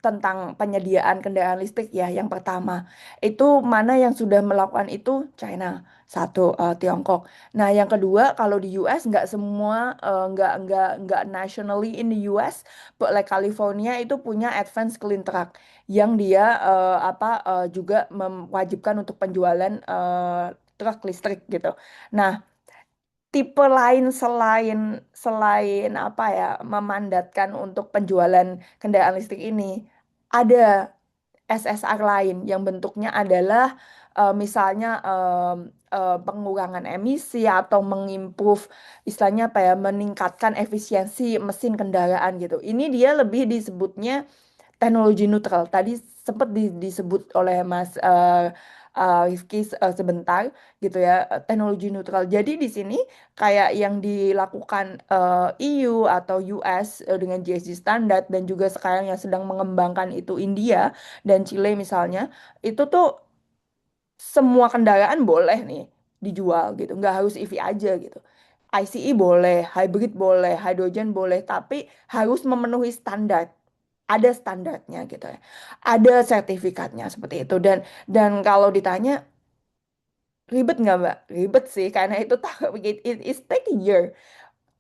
tentang penyediaan kendaraan listrik ya. Yang pertama, itu mana yang sudah melakukan itu China. Satu, Tiongkok. Nah, yang kedua, kalau di US nggak semua, nggak nationally in the US, but like California itu punya Advanced Clean Truck yang dia juga mewajibkan untuk penjualan truk listrik gitu. Nah, tipe lain selain selain apa ya memandatkan untuk penjualan kendaraan listrik ini ada SSR lain yang bentuknya adalah misalnya pengurangan emisi atau mengimprove istilahnya apa ya meningkatkan efisiensi mesin kendaraan gitu. Ini dia lebih disebutnya teknologi neutral. Tadi sempat disebut oleh Mas Rifki sebentar gitu ya, teknologi neutral. Jadi di sini kayak yang dilakukan EU atau US dengan GSG standar dan juga sekarang yang sedang mengembangkan itu India dan Chile misalnya, itu tuh semua kendaraan boleh nih dijual gitu, nggak harus EV aja gitu. ICE boleh, hybrid boleh, hydrogen boleh, tapi harus memenuhi standar ada standarnya gitu ya. Ada sertifikatnya seperti itu dan kalau ditanya ribet nggak Mbak? Ribet sih karena itu it take a year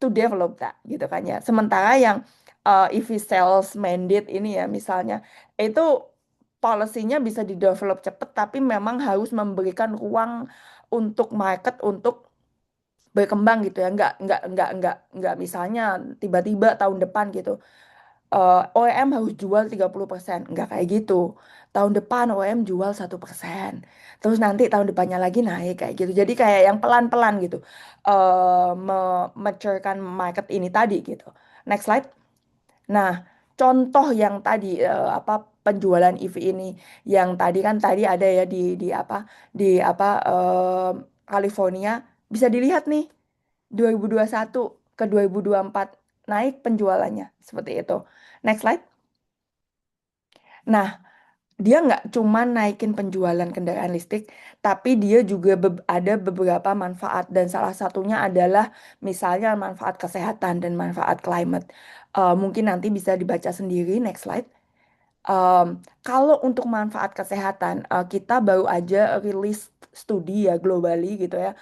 to develop that gitu kan ya. Sementara yang EV sales mandate ini ya misalnya itu policy-nya bisa di-develop cepat tapi memang harus memberikan ruang untuk market untuk berkembang gitu ya. Nggak misalnya tiba-tiba tahun depan gitu OEM harus jual 30%. Nggak kayak gitu. Tahun depan OEM jual 1%. Terus nanti tahun depannya lagi naik kayak gitu. Jadi kayak yang pelan-pelan gitu. Maturkan market ini tadi gitu. Next slide. Nah, contoh yang tadi penjualan EV ini yang tadi kan tadi ada ya di California bisa dilihat nih 2021 ke 2024. naik penjualannya seperti itu. Next slide. Nah, dia nggak cuma naikin penjualan kendaraan listrik, tapi dia juga ada beberapa manfaat dan salah satunya adalah misalnya manfaat kesehatan dan manfaat climate. Mungkin nanti bisa dibaca sendiri. Next slide. Kalau untuk manfaat kesehatan, kita baru aja rilis studi ya globally gitu ya,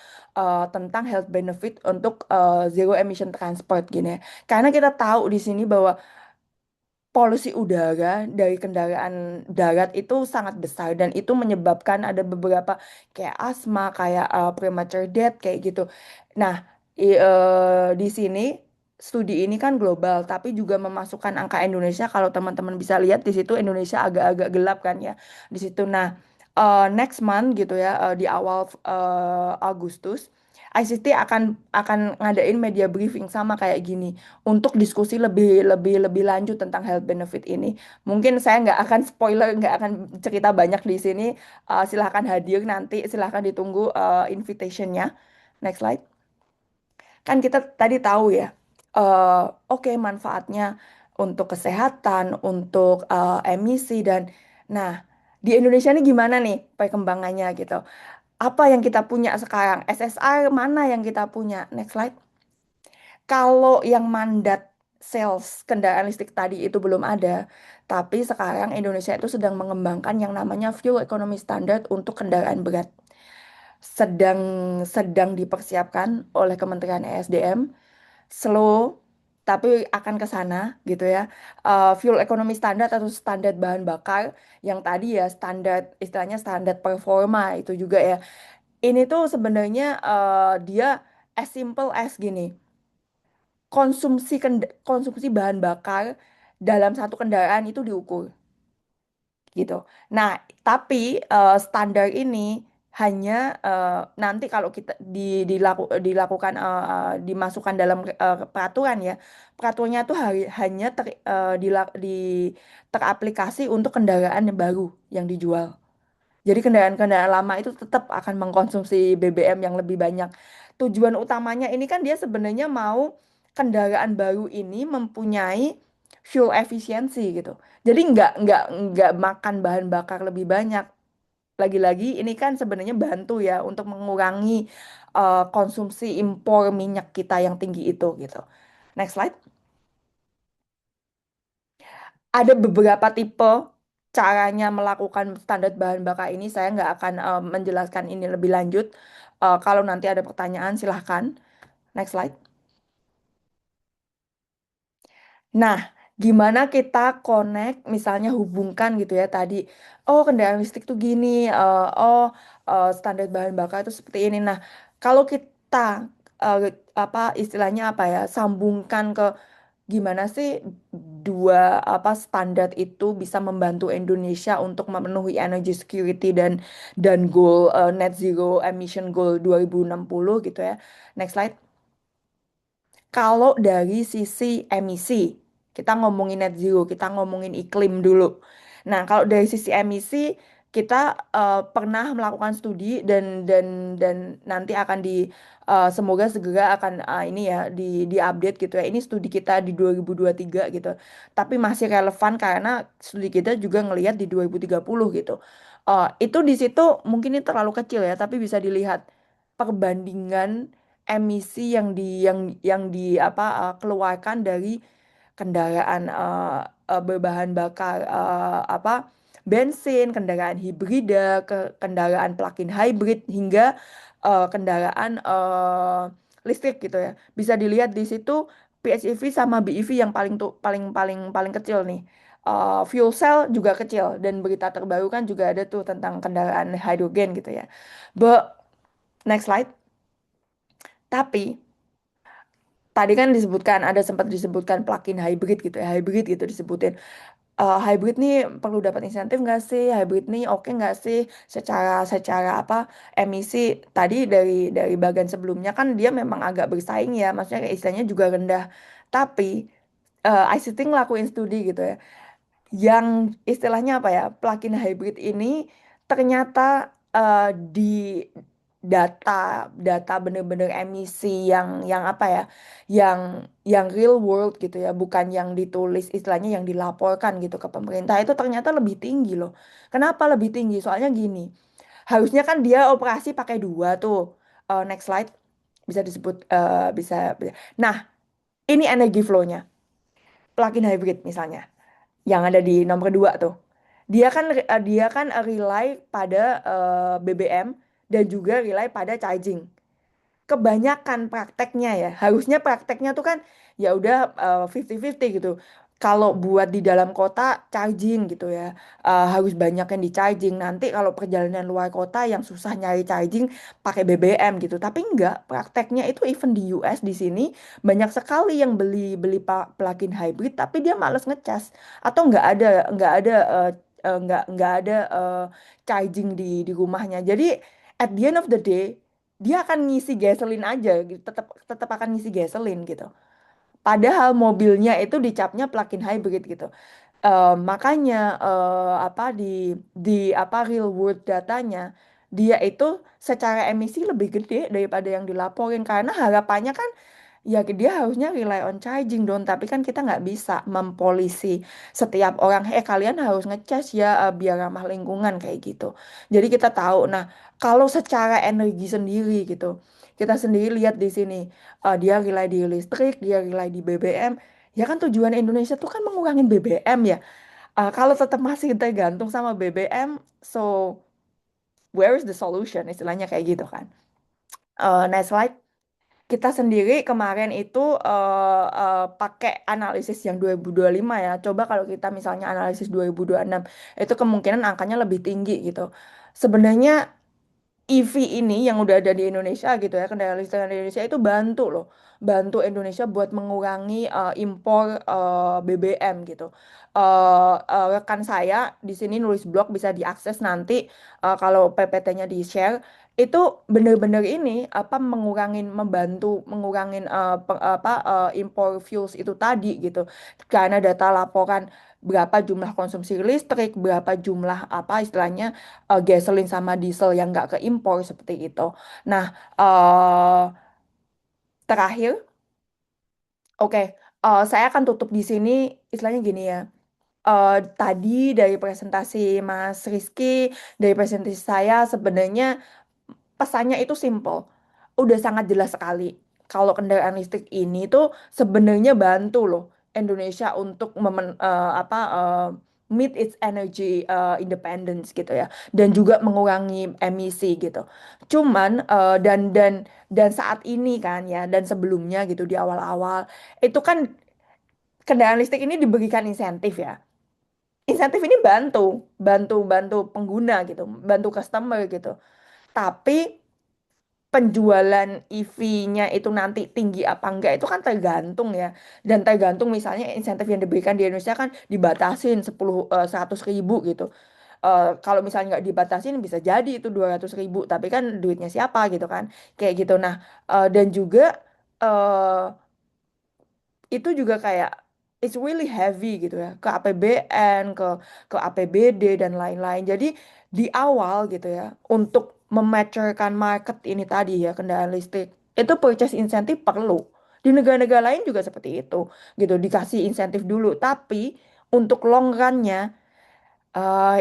tentang health benefit untuk zero emission transport gini ya. Karena kita tahu di sini bahwa polusi udara dari kendaraan darat itu sangat besar dan itu menyebabkan ada beberapa kayak asma, kayak premature death kayak gitu. Nah, di sini studi ini kan global tapi juga memasukkan angka Indonesia. Kalau teman-teman bisa lihat di situ Indonesia agak-agak gelap kan ya di situ. Nah, next month gitu ya, di awal Agustus ICT akan ngadain media briefing sama kayak gini untuk diskusi lebih lebih lebih lanjut tentang health benefit ini. Mungkin saya nggak akan spoiler, nggak akan cerita banyak di sini. Silahkan hadir nanti, silahkan ditunggu invitation-nya. Next slide. Kan kita tadi tahu ya, oke manfaatnya untuk kesehatan, untuk emisi dan, nah di Indonesia ini gimana nih perkembangannya gitu? Apa yang kita punya sekarang? SSR mana yang kita punya? Next slide. Kalau yang mandat sales kendaraan listrik tadi itu belum ada, tapi sekarang Indonesia itu sedang mengembangkan yang namanya fuel economy standard untuk kendaraan berat. Sedang sedang dipersiapkan oleh Kementerian ESDM, slow tapi akan ke sana gitu ya. Fuel economy standard atau standar bahan bakar yang tadi ya standar istilahnya standar performa itu juga ya. Ini tuh sebenarnya dia as simple as gini konsumsi bahan bakar dalam satu kendaraan itu diukur gitu. Nah, tapi standar ini hanya nanti kalau kita dilakukan dimasukkan dalam peraturan ya. Peraturannya itu hanya teraplikasi untuk kendaraan yang baru yang dijual. Jadi kendaraan-kendaraan lama itu tetap akan mengkonsumsi BBM yang lebih banyak. Tujuan utamanya ini kan dia sebenarnya mau kendaraan baru ini mempunyai fuel efisiensi gitu. Jadi nggak makan bahan bakar lebih banyak. Lagi-lagi ini kan sebenarnya bantu ya untuk mengurangi konsumsi impor minyak kita yang tinggi itu gitu. Next slide. Ada beberapa tipe caranya melakukan standar bahan bakar ini. Saya nggak akan menjelaskan ini lebih lanjut. Kalau nanti ada pertanyaan, silahkan. Next slide. Nah, gimana kita connect, misalnya hubungkan gitu ya tadi. Oh, kendaraan listrik tuh gini. Standar bahan bakar itu seperti ini. Nah, kalau kita eh, apa istilahnya apa ya, sambungkan ke gimana sih dua standar itu bisa membantu Indonesia untuk memenuhi energy security dan goal net zero emission goal 2060 gitu ya. Next slide. Kalau dari sisi emisi, kita ngomongin net zero, kita ngomongin iklim dulu. Nah, kalau dari sisi emisi, kita pernah melakukan studi dan nanti akan semoga segera akan ini ya diupdate gitu ya. Ini studi kita di 2023 gitu. Tapi masih relevan karena studi kita juga ngelihat di 2030 gitu. Itu di situ mungkin ini terlalu kecil ya, tapi bisa dilihat perbandingan emisi yang keluarkan dari kendaraan berbahan bakar bensin, kendaraan hibrida, kendaraan plug-in hybrid hingga kendaraan listrik gitu ya. Bisa dilihat di situ PHEV sama BEV yang paling paling paling kecil nih. Fuel cell juga kecil dan berita terbaru kan juga ada tuh tentang kendaraan hidrogen gitu ya. Next slide. Tapi tadi kan disebutkan ada sempat disebutkan plug-in hybrid gitu ya, hybrid gitu disebutin. Hybrid nih perlu dapat insentif nggak sih? Hybrid nih oke nggak sih secara secara apa emisi tadi dari bagian sebelumnya kan dia memang agak bersaing ya, maksudnya kayak istilahnya juga rendah. Tapi ICT ngelakuin studi gitu ya, yang istilahnya apa ya plug-in hybrid ini ternyata di data bener-bener emisi yang apa ya, yang real world gitu ya, bukan yang ditulis, istilahnya yang dilaporkan gitu ke pemerintah, itu ternyata lebih tinggi loh. Kenapa lebih tinggi? Soalnya gini, harusnya kan dia operasi pakai dua tuh. Next slide bisa disebut Nah, ini energi flow-nya. Plug-in hybrid misalnya yang ada di nomor dua tuh. Dia kan rely pada BBM dan juga rely pada charging. Kebanyakan prakteknya ya, harusnya prakteknya tuh kan ya udah 50-50 gitu. Kalau buat di dalam kota charging gitu ya, harus banyak yang di charging. Nanti kalau perjalanan luar kota yang susah nyari charging pakai BBM gitu. Tapi enggak, prakteknya itu even di US di sini banyak sekali yang beli beli plug-in hybrid tapi dia males ngecas atau nggak ada charging di rumahnya. Jadi at the end of the day dia akan ngisi gasolin aja gitu, tetap tetap akan ngisi gasolin gitu. Padahal mobilnya itu dicapnya plug-in hybrid gitu. Makanya apa di real world datanya dia itu secara emisi lebih gede daripada yang dilaporin karena harapannya kan ya dia harusnya rely on charging dong, tapi kan kita nggak bisa mempolisi setiap orang, kalian harus ngecas ya biar ramah lingkungan kayak gitu. Jadi kita tahu, nah kalau secara energi sendiri gitu, kita sendiri lihat di sini, dia rely di listrik, dia rely di BBM, ya kan tujuan Indonesia tuh kan mengurangi BBM ya. Kalau tetap masih tergantung sama BBM, so where is the solution, istilahnya kayak gitu kan. Next slide. Kita sendiri kemarin itu pakai analisis yang 2025 ya. Coba kalau kita misalnya analisis 2026, itu kemungkinan angkanya lebih tinggi gitu. Sebenarnya EV ini yang udah ada di Indonesia gitu ya, kendaraan listrik di Indonesia itu bantu loh, bantu Indonesia buat mengurangi impor BBM gitu. Rekan saya di sini nulis blog bisa diakses nanti, kalau PPT-nya di-share itu bener-bener ini apa membantu mengurangin impor fuels itu tadi gitu. Karena data laporan berapa jumlah konsumsi listrik, berapa jumlah apa istilahnya gasoline sama diesel yang nggak keimpor seperti itu. Nah, eh terakhir, oke, saya akan tutup di sini. Istilahnya gini ya. Tadi dari presentasi Mas Rizky, dari presentasi saya sebenarnya pesannya itu simple. Udah sangat jelas sekali. Kalau kendaraan listrik ini tuh sebenarnya bantu loh Indonesia untuk meet its energy independence gitu ya, dan juga mengurangi emisi gitu. Cuman dan saat ini kan ya, dan sebelumnya gitu di awal-awal itu kan kendaraan listrik ini diberikan insentif ya. Insentif ini bantu, bantu pengguna gitu, bantu customer gitu. Tapi penjualan EV-nya itu nanti tinggi apa enggak itu kan tergantung ya, dan tergantung misalnya insentif yang diberikan di Indonesia kan dibatasin 100.000 gitu. Kalau misalnya nggak dibatasin bisa jadi itu 200.000, tapi kan duitnya siapa gitu kan, kayak gitu. Nah, dan juga eh, itu juga kayak it's really heavy gitu ya ke APBN, ke APBD dan lain-lain. Jadi di awal gitu ya, untuk mematurkan market ini tadi ya kendaraan listrik itu purchase insentif perlu. Di negara-negara lain juga seperti itu gitu, dikasih insentif dulu. Tapi untuk long run-nya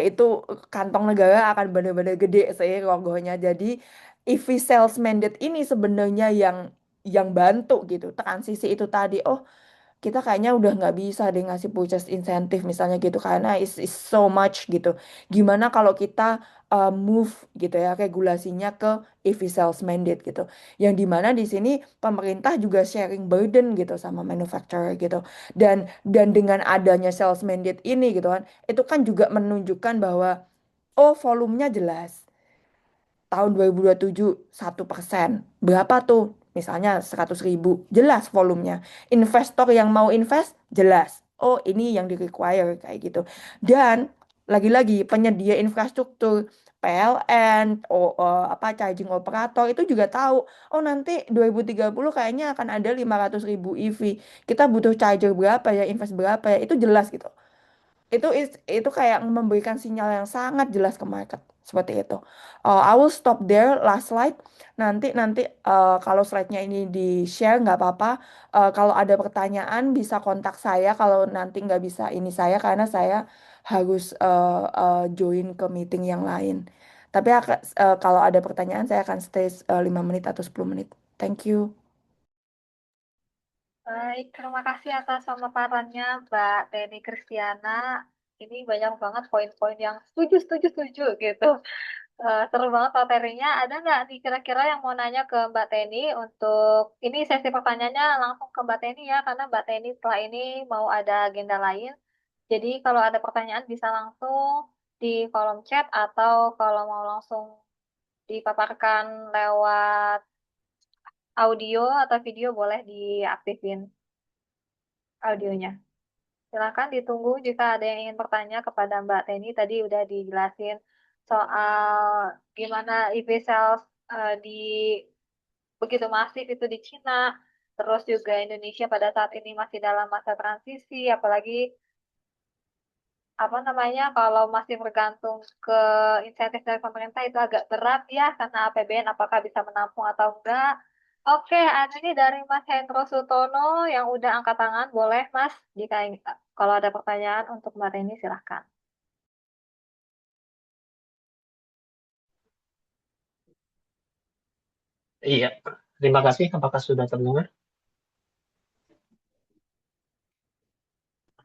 itu kantong negara akan benar-benar gede sih rogohnya. Jadi EV sales mandate ini sebenarnya yang bantu gitu transisi itu tadi. Oh, kita kayaknya udah nggak bisa deh ngasih purchase insentif misalnya gitu karena is so much gitu. Gimana kalau kita move gitu ya regulasinya ke EV sales mandate gitu. Yang dimana di sini pemerintah juga sharing burden gitu sama manufacturer gitu. Dan dengan adanya sales mandate ini gitu kan, itu kan juga menunjukkan bahwa oh volumenya jelas tahun 2027 1%. Berapa tuh? Misalnya 100.000. Jelas volumenya. Investor yang mau invest, jelas. Oh ini yang di require kayak gitu. Dan lagi-lagi penyedia infrastruktur, PLN, charging operator itu juga tahu. Oh nanti 2030 kayaknya akan ada 500.000 EV. Kita butuh charger berapa ya, invest berapa ya. Itu jelas gitu. Itu kayak memberikan sinyal yang sangat jelas ke market. Seperti itu. I will stop there, last slide. Nanti kalau slide-nya ini di-share nggak apa-apa. Kalau ada pertanyaan bisa kontak saya. Kalau nanti nggak bisa ini saya karena saya harus join ke meeting yang lain. Tapi kalau ada pertanyaan saya akan stay 5 menit atau 10 menit. Thank you. Baik, terima kasih atas pemaparannya Mbak Teni Kristiana. Ini banyak banget poin-poin yang setuju gitu. Seru banget materinya. Ada nggak nih kira-kira yang mau nanya ke Mbak Teni untuk ini sesi pertanyaannya langsung ke Mbak Teni ya, karena Mbak Teni setelah ini mau ada agenda lain. Jadi kalau ada pertanyaan bisa langsung di kolom chat atau kalau mau langsung dipaparkan lewat audio atau video boleh diaktifin audionya. Silakan ditunggu jika ada yang ingin bertanya kepada Mbak Teni. Tadi udah dijelasin soal gimana EV sales di begitu masif itu di Cina. Terus juga Indonesia pada saat ini masih dalam masa transisi, apalagi apa namanya kalau masih bergantung ke insentif dari pemerintah itu agak berat ya karena APBN apakah bisa menampung atau enggak. Oke, ada ini dari Mas Hendro Sutono yang udah angkat tangan. Boleh Mas, jika kalau ada pertanyaan untuk Mbak Reni silahkan. Iya, terima kasih. Apakah sudah terdengar?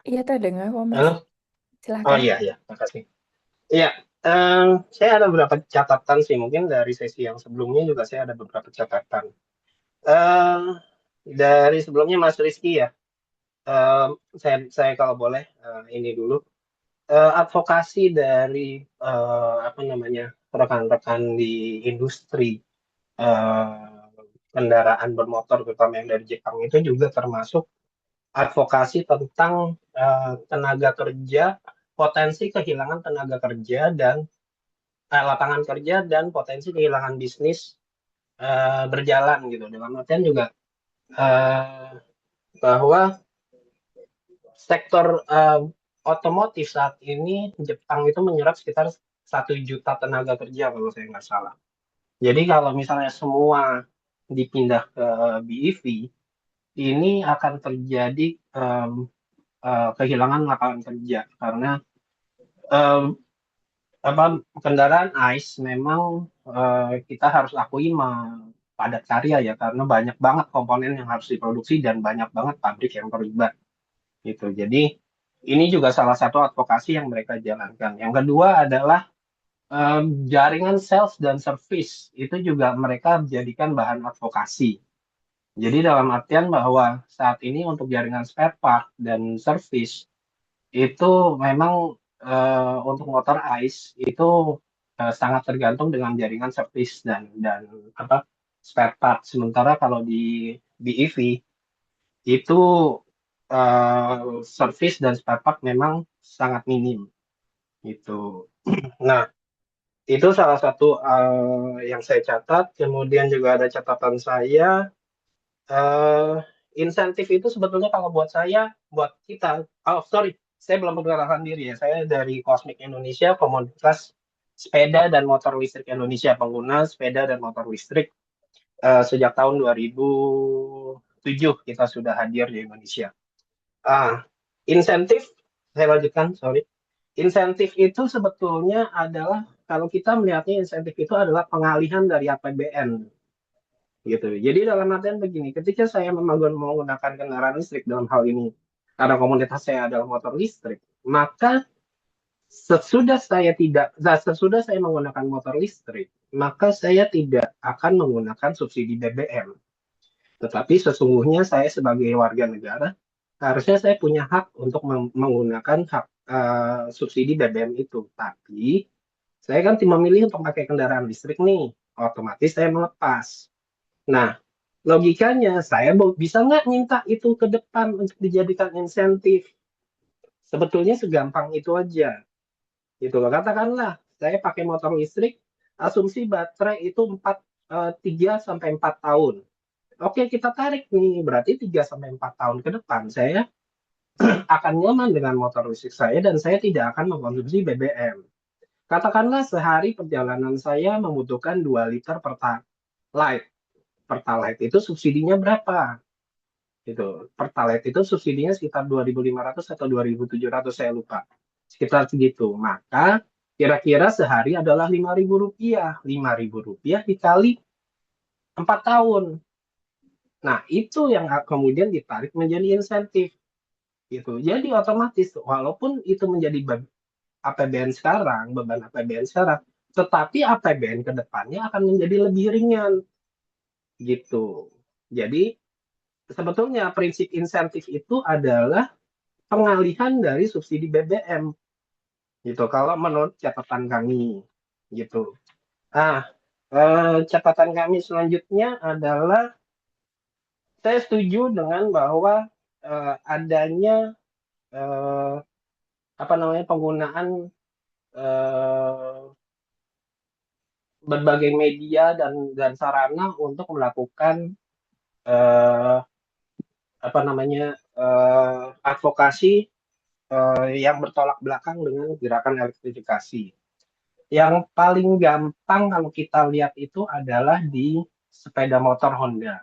Iya, terdengar kok, Mas. Halo? Oh Silahkan. iya, terima kasih. Iya, saya ada beberapa catatan sih. Mungkin dari sesi yang sebelumnya juga saya ada beberapa catatan. Eh, dari sebelumnya Mas Rizky ya, saya kalau boleh ini dulu. Advokasi dari apa namanya rekan-rekan di industri kendaraan bermotor, terutama yang dari Jepang itu juga termasuk advokasi tentang tenaga kerja, potensi kehilangan tenaga kerja dan lapangan kerja dan potensi kehilangan bisnis berjalan gitu. Dalam artian juga bahwa sektor otomotif saat ini Jepang itu menyerap sekitar 1 juta tenaga kerja kalau saya nggak salah. Jadi kalau misalnya semua dipindah ke BEV, ini akan terjadi kehilangan lapangan kerja karena kendaraan ICE memang kita harus akui padat karya ya karena banyak banget komponen yang harus diproduksi dan banyak banget pabrik yang terlibat gitu. Jadi ini juga salah satu advokasi yang mereka jalankan. Yang kedua adalah jaringan sales dan service itu juga mereka jadikan bahan advokasi. Jadi dalam artian bahwa saat ini untuk jaringan spare part dan service itu memang untuk motor ICE itu sangat tergantung dengan jaringan service dan spare part. Sementara kalau di BEV itu service dan spare part memang sangat minim gitu. Nah, itu salah satu yang saya catat. Kemudian juga ada catatan saya insentif itu sebetulnya kalau buat saya, buat kita. Oh sorry, saya belum perkenalkan diri ya. Saya dari Cosmic Indonesia, komunitas sepeda dan motor listrik Indonesia, pengguna sepeda dan motor listrik sejak tahun 2007 kita sudah hadir di Indonesia. Insentif, saya lanjutkan, sorry. Insentif itu sebetulnya adalah kalau kita melihatnya insentif itu adalah pengalihan dari APBN gitu. Jadi dalam artian begini, ketika saya menggunakan kendaraan listrik dalam hal ini karena komunitas saya adalah motor listrik, maka sesudah saya menggunakan motor listrik, maka saya tidak akan menggunakan subsidi BBM. Tetapi sesungguhnya saya sebagai warga negara harusnya saya punya hak untuk menggunakan hak subsidi BBM itu. Tapi saya kan memilih untuk pakai kendaraan listrik nih, otomatis saya melepas. Nah, logikanya saya bisa nggak minta itu ke depan untuk dijadikan insentif? Sebetulnya segampang itu aja. Gitu loh. Katakanlah saya pakai motor listrik, asumsi baterai itu 3-4 tahun. Oke, kita tarik nih, berarti 3-4 tahun ke depan saya akan nyaman dengan motor listrik saya dan saya tidak akan mengkonsumsi BBM. Katakanlah sehari perjalanan saya membutuhkan 2 liter Pertalite. Pertalite itu subsidinya berapa? Gitu. Pertalite itu subsidinya sekitar 2.500 atau 2.700, saya lupa. Sekitar segitu. Maka kira-kira sehari adalah Rp5.000. Rp5.000 dikali 4 tahun. Nah, itu yang kemudian ditarik menjadi insentif. Gitu. Jadi otomatis walaupun itu menjadi APBN sekarang, beban APBN sekarang, tetapi APBN ke depannya akan menjadi lebih ringan. Gitu. Jadi sebetulnya prinsip insentif itu adalah pengalihan dari subsidi BBM. Gitu. Kalau menurut catatan kami. Gitu. Nah, catatan kami selanjutnya adalah saya setuju dengan bahwa adanya penggunaan berbagai media dan sarana untuk melakukan advokasi yang bertolak belakang dengan gerakan elektrifikasi. Yang paling gampang kalau kita lihat itu adalah di sepeda motor Honda.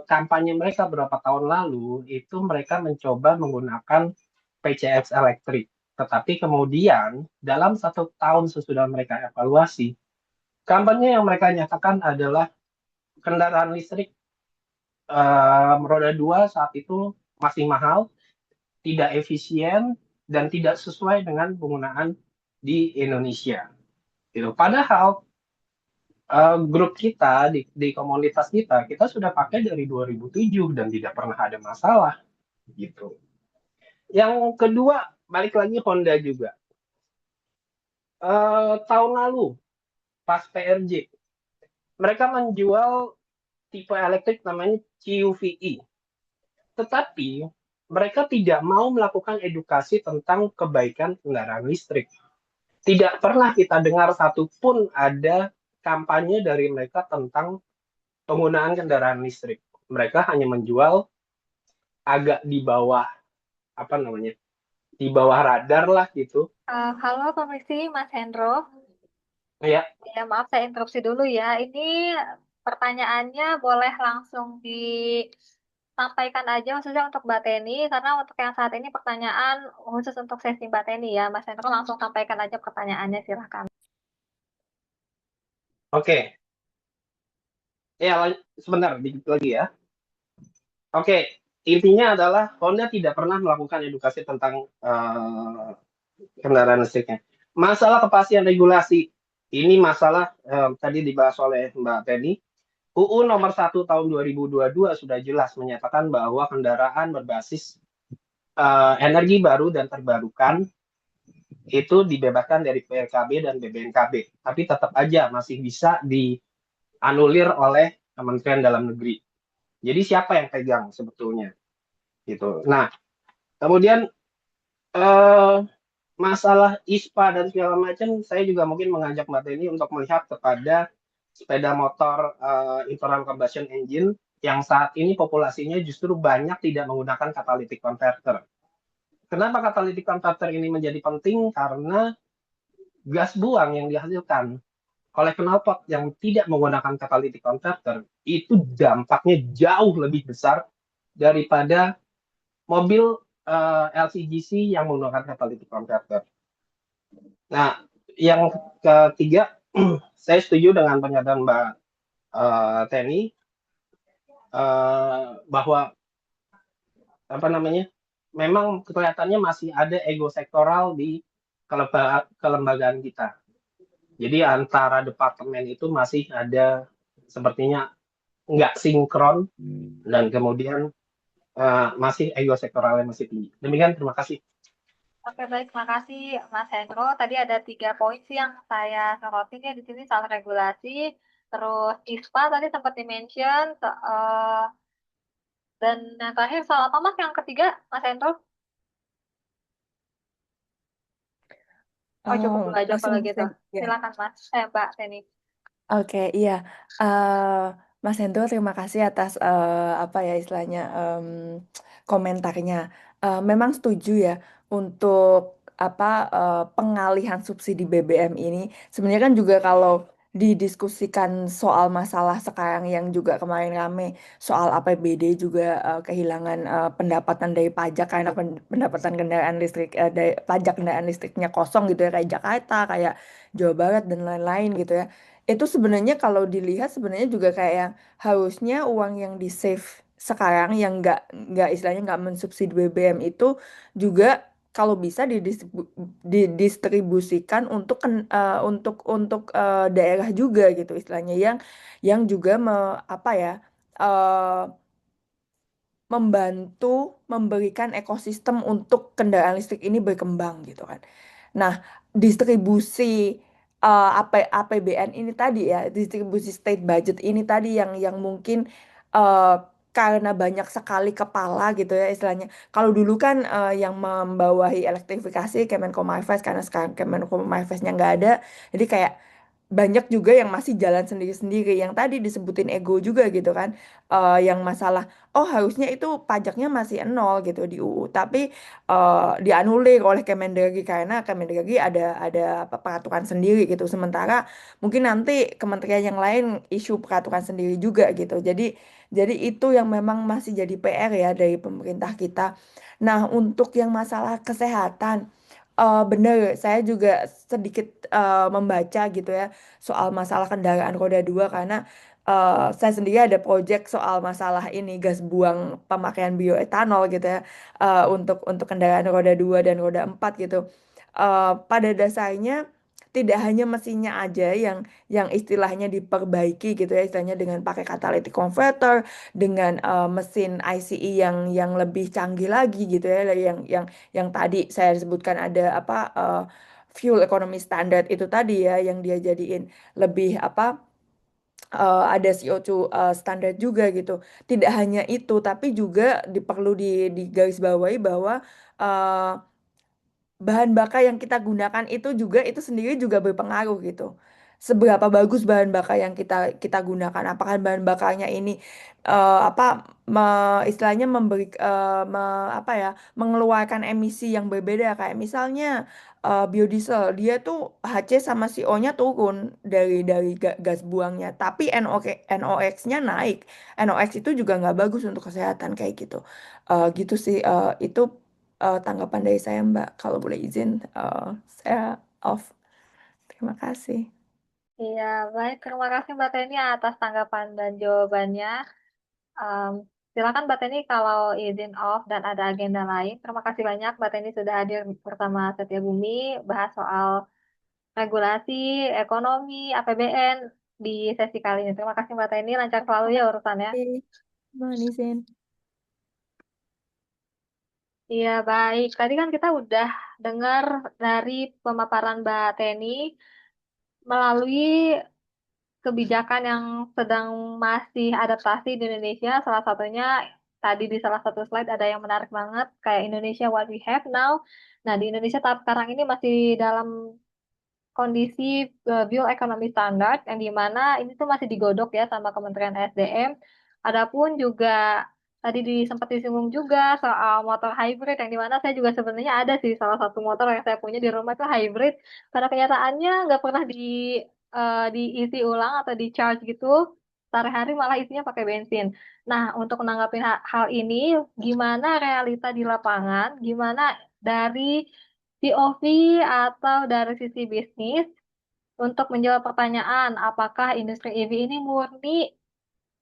Kampanye mereka beberapa tahun lalu itu mereka mencoba menggunakan PCX elektrik. Tetapi kemudian dalam 1 tahun sesudah mereka evaluasi, kampanye yang mereka nyatakan adalah kendaraan listrik roda 2 saat itu masih mahal, tidak efisien, dan tidak sesuai dengan penggunaan di Indonesia. Gitu. Padahal grup kita di komunitas kita sudah pakai dari 2007 dan tidak pernah ada masalah. Gitu. Yang kedua, balik lagi Honda juga. Tahun lalu, pas PRJ, mereka menjual tipe elektrik namanya CUVe. Tetapi mereka tidak mau melakukan edukasi tentang kebaikan kendaraan listrik. Tidak pernah kita dengar satupun ada kampanye dari mereka tentang penggunaan kendaraan listrik. Mereka hanya menjual agak di bawah di bawah radar lah gitu. Halo Komisi Mas Hendro. Ya, Ya, maaf saya interupsi dulu ya. Ini pertanyaannya boleh langsung disampaikan aja khususnya untuk Mbak Teni, karena untuk yang saat ini pertanyaan khusus untuk sesi Mbak Teni ya. Mas Hendro langsung sampaikan aja pertanyaannya, silahkan. oke. Ya, sebentar, dikit lagi ya. Oke, intinya adalah Honda tidak pernah melakukan edukasi tentang kendaraan listriknya. Masalah kepastian regulasi, ini masalah tadi dibahas oleh Mbak Teni. UU nomor 1 tahun 2022 sudah jelas menyatakan bahwa kendaraan berbasis energi baru dan terbarukan itu dibebaskan dari PLKB dan BBNKB. Tapi tetap aja masih bisa dianulir oleh Kementerian Dalam Negeri. Jadi siapa yang pegang sebetulnya? Gitu. Nah, kemudian masalah ISPA dan segala macam, saya juga mungkin mengajak Mbak Teni untuk melihat kepada sepeda motor internal combustion engine yang saat ini populasinya justru banyak tidak menggunakan catalytic converter. Kenapa catalytic converter ini menjadi penting? Karena gas buang yang dihasilkan oleh knalpot yang tidak menggunakan catalytic converter itu dampaknya jauh lebih besar daripada mobil LCGC yang menggunakan catalytic converter. Nah, yang ketiga, saya setuju dengan pernyataan Mbak Teni bahwa memang kelihatannya masih ada ego sektoral di kelembagaan kita. Jadi antara departemen itu masih ada sepertinya nggak sinkron dan kemudian masih ego sektoralnya masih tinggi. Demikian, terima kasih. Oke, baik, terima kasih Mas Hendro. Tadi ada 3 poin sih yang saya sorotin ya di sini, soal regulasi, terus ISPA tadi sempat di-mention, dan yang terakhir soal apa Mas yang ketiga, Mas Hendro? Oh, cukup dulu aja langsung kalau gitu. ya. Silakan Mas, Mbak Teni. Oke, iya. Mas Hendro, terima kasih atas apa ya istilahnya komentarnya. Memang setuju ya untuk pengalihan subsidi BBM ini sebenarnya kan juga kalau didiskusikan soal masalah sekarang yang juga kemarin rame soal APBD juga kehilangan pendapatan dari pajak karena pendapatan kendaraan listrik dari pajak kendaraan listriknya kosong gitu ya kayak Jakarta, kayak Jawa Barat dan lain-lain gitu ya. Itu sebenarnya kalau dilihat sebenarnya juga kayak yang harusnya uang yang di save sekarang yang nggak istilahnya nggak mensubsidi BBM itu juga kalau bisa didistribusikan untuk daerah juga gitu istilahnya yang juga apa ya eh, membantu memberikan ekosistem untuk kendaraan listrik ini berkembang gitu kan. Nah, distribusi APBN ini tadi ya, distribusi state budget ini tadi yang mungkin eh, karena banyak sekali kepala gitu ya istilahnya. Kalau dulu kan yang membawahi elektrifikasi Kemenko Marves karena sekarang Kemenko Marvesnya nggak ada, jadi kayak banyak juga yang masih jalan sendiri-sendiri yang tadi disebutin ego juga gitu kan. Yang masalah oh harusnya itu pajaknya masih nol gitu di UU tapi dianulir oleh Kemendagri karena Kemendagri ada apa, peraturan sendiri gitu sementara mungkin nanti kementerian yang lain isu peraturan sendiri juga gitu jadi itu yang memang masih jadi PR ya dari pemerintah kita. Nah untuk yang masalah kesehatan bener, saya juga sedikit membaca gitu ya soal masalah kendaraan roda dua karena saya sendiri ada project soal masalah ini gas buang pemakaian bioetanol gitu ya untuk kendaraan roda dua dan roda empat gitu. Pada dasarnya tidak hanya mesinnya aja yang istilahnya diperbaiki gitu ya istilahnya dengan pakai catalytic converter dengan mesin ICE yang lebih canggih lagi gitu ya yang tadi saya sebutkan ada apa fuel economy standard itu tadi ya yang dia jadiin lebih apa ada CO2 standar juga gitu. Tidak hanya itu tapi juga perlu digarisbawahi bahwa eh, bahan bakar yang kita gunakan itu juga itu sendiri juga berpengaruh gitu. Seberapa bagus bahan bakar yang kita kita gunakan, apakah bahan bakarnya ini istilahnya apa ya mengeluarkan emisi yang berbeda kayak misalnya biodiesel dia tuh HC sama CO-nya turun dari gas buangnya, tapi NOx-nya naik. NOx itu juga nggak bagus untuk kesehatan kayak gitu. Gitu sih itu tanggapan dari saya Mbak. Kalau boleh izin, saya off. Terima kasih. Iya, baik. Terima kasih Mbak Teni atas tanggapan dan jawabannya. Em, Silakan Mbak Teni kalau izin off dan ada agenda lain. Terima kasih banyak Mbak Teni sudah hadir bersama Setia Bumi bahas soal regulasi, ekonomi, APBN di sesi kali ini. Terima kasih Mbak Teni, lancar selalu ya urusannya. Oke, mohon izin. Iya, baik. Tadi kan kita udah dengar dari pemaparan Mbak Teni melalui kebijakan yang sedang masih adaptasi di Indonesia. Salah satunya tadi di salah satu slide ada yang menarik banget, kayak Indonesia What We Have Now. Nah, di Indonesia tahap sekarang ini masih dalam kondisi bioekonomi standar yang dimana ini tuh masih digodok ya sama Kementerian SDM. Adapun juga tadi sempat disinggung juga soal motor hybrid yang dimana saya juga sebenarnya ada sih salah satu motor yang saya punya di rumah itu hybrid. Pada kenyataannya nggak pernah diisi ulang atau di charge gitu. Sehari-hari malah isinya pakai bensin. Nah, untuk menanggapi hal ini, gimana realita di lapangan, gimana dari POV atau dari sisi bisnis untuk menjawab pertanyaan apakah industri EV ini murni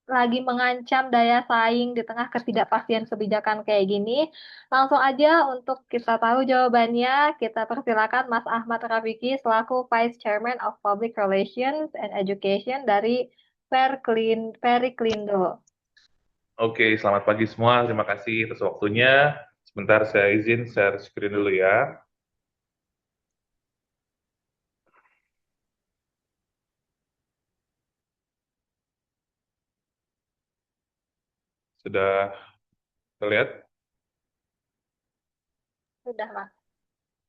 lagi mengancam daya saing di tengah ketidakpastian kebijakan kayak gini. Langsung aja untuk kita tahu jawabannya, kita persilakan Mas Ahmad Rafiki selaku Vice Chairman of Public Relations and Education dari Periklindo. Oke, selamat pagi semua. Terima kasih atas waktunya. Sebentar saya izin share screen dulu ya. Sudah terlihat? Sudah, Mas.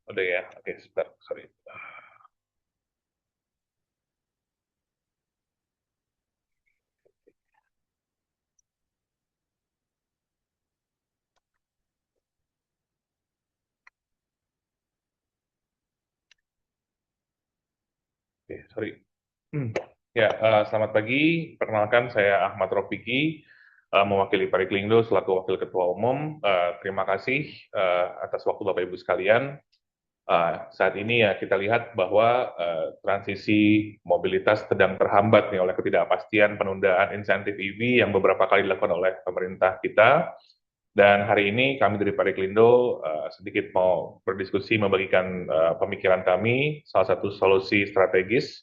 Udah ya? Oke, sebentar. Sorry. Oke, sorry. Ya, selamat pagi. Perkenalkan, saya Ahmad Rofiki, mewakili Pariklindo selaku Wakil Ketua Umum. Terima kasih atas waktu Bapak Ibu sekalian. Saat ini ya kita lihat bahwa transisi mobilitas sedang terhambat nih oleh ketidakpastian penundaan insentif EV yang beberapa kali dilakukan oleh pemerintah kita. Dan hari ini kami dari Pariklindo sedikit mau berdiskusi membagikan pemikiran kami, salah satu solusi strategis,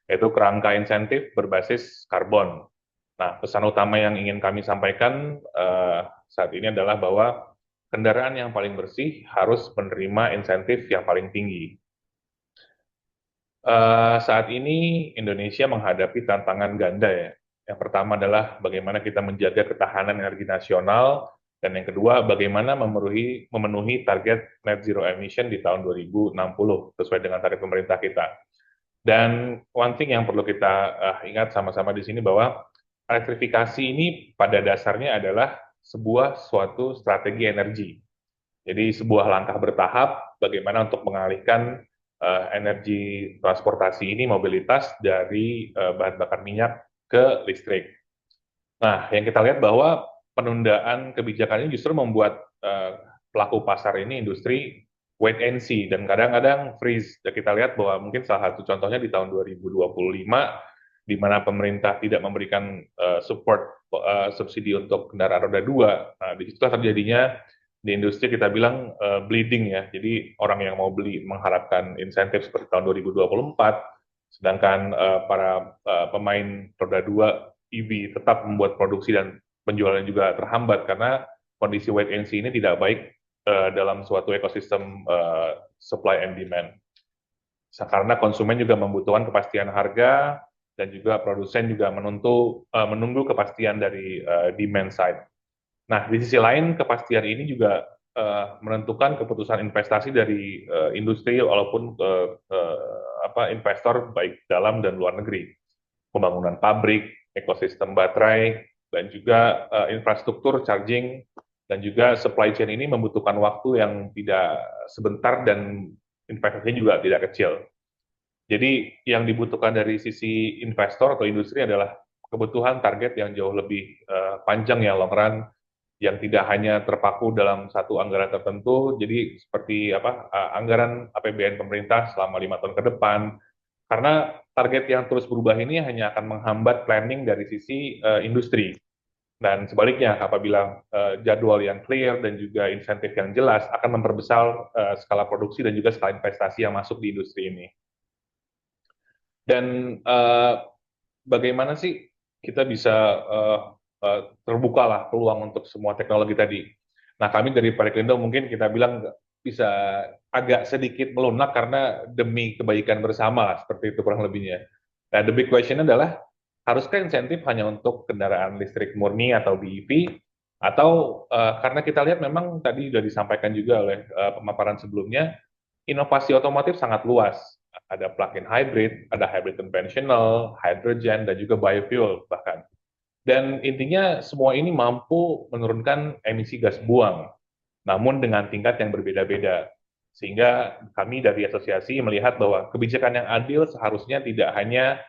yaitu kerangka insentif berbasis karbon. Nah, pesan utama yang ingin kami sampaikan saat ini adalah bahwa kendaraan yang paling bersih harus menerima insentif yang paling tinggi. Saat ini Indonesia menghadapi tantangan ganda ya. Yang pertama adalah bagaimana kita menjaga ketahanan energi nasional, dan yang kedua bagaimana memenuhi target net zero emission di tahun 2060 sesuai dengan target pemerintah kita. Dan one thing yang perlu kita ingat sama-sama di sini bahwa elektrifikasi ini pada dasarnya adalah suatu strategi energi. Jadi sebuah langkah bertahap bagaimana untuk mengalihkan energi transportasi ini, mobilitas dari bahan bakar minyak ke listrik. Nah, yang kita lihat bahwa penundaan kebijakan ini justru membuat pelaku pasar ini, industri, wait and see, dan kadang-kadang freeze. Dan kita lihat bahwa mungkin salah satu contohnya di tahun 2025, di mana pemerintah tidak memberikan support subsidi untuk kendaraan roda 2. Nah, di situ terjadinya di industri kita bilang bleeding ya. Jadi orang yang mau beli mengharapkan insentif seperti tahun 2024, sedangkan para pemain roda 2 EV tetap membuat produksi dan penjualan juga terhambat karena kondisi wait and see ini tidak baik dalam suatu ekosistem supply and demand. Karena konsumen juga membutuhkan kepastian harga dan juga produsen juga menunggu kepastian dari demand side. Nah, di sisi lain kepastian ini juga menentukan keputusan investasi dari industri walaupun investor baik dalam dan luar negeri. Pembangunan pabrik, ekosistem baterai, dan juga infrastruktur charging, dan juga supply chain ini membutuhkan waktu yang tidak sebentar dan investasinya juga tidak kecil. Jadi yang dibutuhkan dari sisi investor atau industri adalah kebutuhan target yang jauh lebih panjang ya, long run, yang tidak hanya terpaku dalam satu anggaran tertentu. Jadi seperti anggaran APBN pemerintah selama 5 tahun ke depan, karena target yang terus berubah ini hanya akan menghambat planning dari sisi industri. Dan sebaliknya, apabila jadwal yang clear dan juga insentif yang jelas akan memperbesar skala produksi dan juga skala investasi yang masuk di industri ini. Dan bagaimana sih kita bisa terbukalah peluang untuk semua teknologi tadi. Nah, kami dari Pariklindo mungkin kita bilang bisa agak sedikit melunak karena demi kebaikan bersama lah, seperti itu kurang lebihnya. Nah, the big question adalah, haruskah insentif hanya untuk kendaraan listrik murni atau BEV, atau karena kita lihat memang tadi sudah disampaikan juga oleh pemaparan sebelumnya, inovasi otomotif sangat luas. Ada plug-in hybrid, ada hybrid konvensional, hydrogen, dan juga biofuel bahkan. Dan intinya semua ini mampu menurunkan emisi gas buang, namun dengan tingkat yang berbeda-beda. Sehingga kami dari asosiasi melihat bahwa kebijakan yang adil seharusnya tidak hanya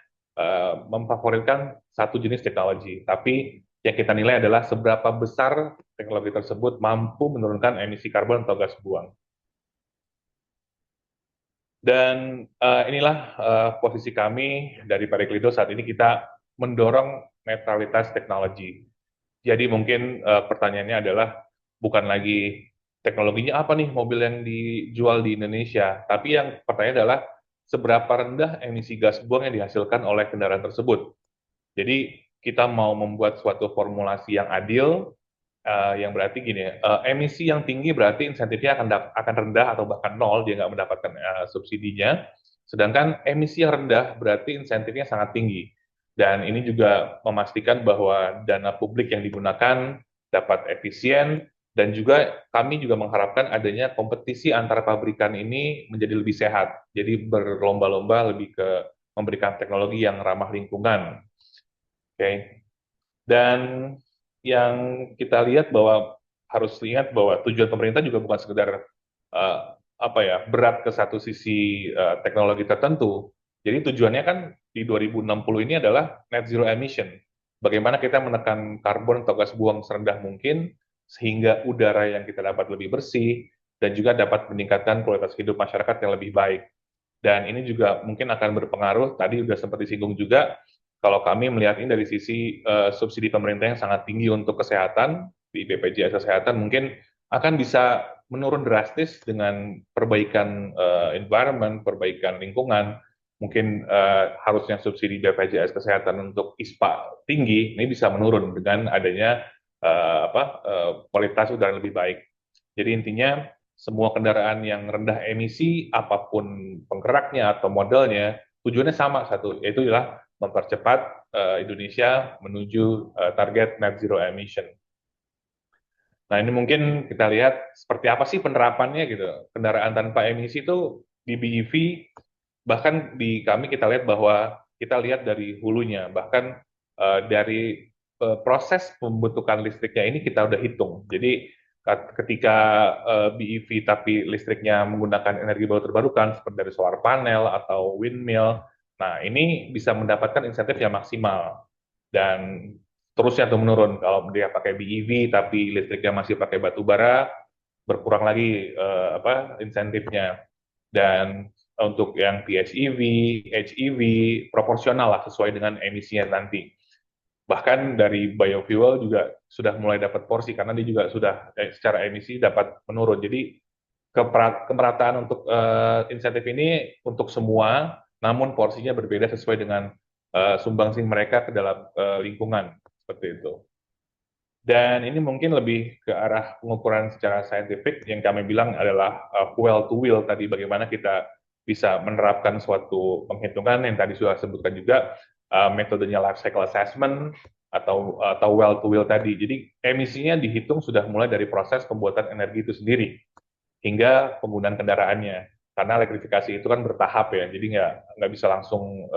memfavoritkan satu jenis teknologi, tapi yang kita nilai adalah seberapa besar teknologi tersebut mampu menurunkan emisi karbon atau gas buang. Dan inilah posisi kami dari Pariklindo saat ini, kita mendorong netralitas teknologi. Jadi mungkin pertanyaannya adalah bukan lagi teknologinya apa nih mobil yang dijual di Indonesia, tapi yang pertanyaan adalah seberapa rendah emisi gas buang yang dihasilkan oleh kendaraan tersebut. Jadi kita mau membuat suatu formulasi yang adil, yang berarti gini, emisi yang tinggi berarti insentifnya akan rendah atau bahkan nol, dia nggak mendapatkan subsidinya. Sedangkan emisi yang rendah berarti insentifnya sangat tinggi. Dan ini juga memastikan bahwa dana publik yang digunakan dapat efisien, dan juga kami juga mengharapkan adanya kompetisi antara pabrikan ini menjadi lebih sehat. Jadi berlomba-lomba lebih ke memberikan teknologi yang ramah lingkungan. Oke. Dan yang kita lihat bahwa harus ingat bahwa tujuan pemerintah juga bukan sekedar berat ke satu sisi teknologi tertentu, Jadi tujuannya kan di 2060 ini adalah net zero emission. Bagaimana kita menekan karbon atau gas buang serendah mungkin sehingga udara yang kita dapat lebih bersih dan juga dapat meningkatkan kualitas hidup masyarakat yang lebih baik. Dan ini juga mungkin akan berpengaruh, tadi sudah sempat disinggung juga, kalau kami melihat ini dari sisi subsidi pemerintah yang sangat tinggi untuk kesehatan, di BPJS Kesehatan mungkin akan bisa menurun drastis dengan perbaikan environment, perbaikan lingkungan. Mungkin harusnya subsidi BPJS Kesehatan untuk ISPA tinggi, ini bisa menurun dengan adanya kualitas udara yang lebih baik. Jadi intinya semua kendaraan yang rendah emisi, apapun penggeraknya atau modelnya, tujuannya sama satu, yaitu adalah mempercepat Indonesia menuju target net zero emission. Nah, ini mungkin kita lihat seperti apa sih penerapannya gitu. Kendaraan tanpa emisi itu di BEV, bahkan di kami kita lihat bahwa kita lihat dari hulunya, bahkan dari proses pembentukan listriknya ini kita udah hitung. Jadi ketika BEV tapi listriknya menggunakan energi baru terbarukan seperti dari solar panel atau windmill, nah ini bisa mendapatkan insentif yang maksimal dan terusnya tuh menurun. Kalau dia pakai BEV tapi listriknya masih pakai batu bara, berkurang lagi insentifnya. Dan untuk yang PHEV, HEV proporsional lah sesuai dengan emisinya nanti. Bahkan dari biofuel juga sudah mulai dapat porsi karena dia juga sudah secara emisi dapat menurun. Jadi kemerataan untuk insentif ini untuk semua, namun porsinya berbeda sesuai dengan sumbangsih mereka ke dalam lingkungan seperti itu. Dan ini mungkin lebih ke arah pengukuran secara saintifik yang kami bilang adalah well to wheel tadi, bagaimana kita bisa menerapkan suatu penghitungan yang tadi sudah sebutkan juga metodenya life cycle assessment atau well to wheel tadi. Jadi emisinya dihitung sudah mulai dari proses pembuatan energi itu sendiri hingga penggunaan kendaraannya. Karena elektrifikasi itu kan bertahap ya, jadi nggak bisa langsung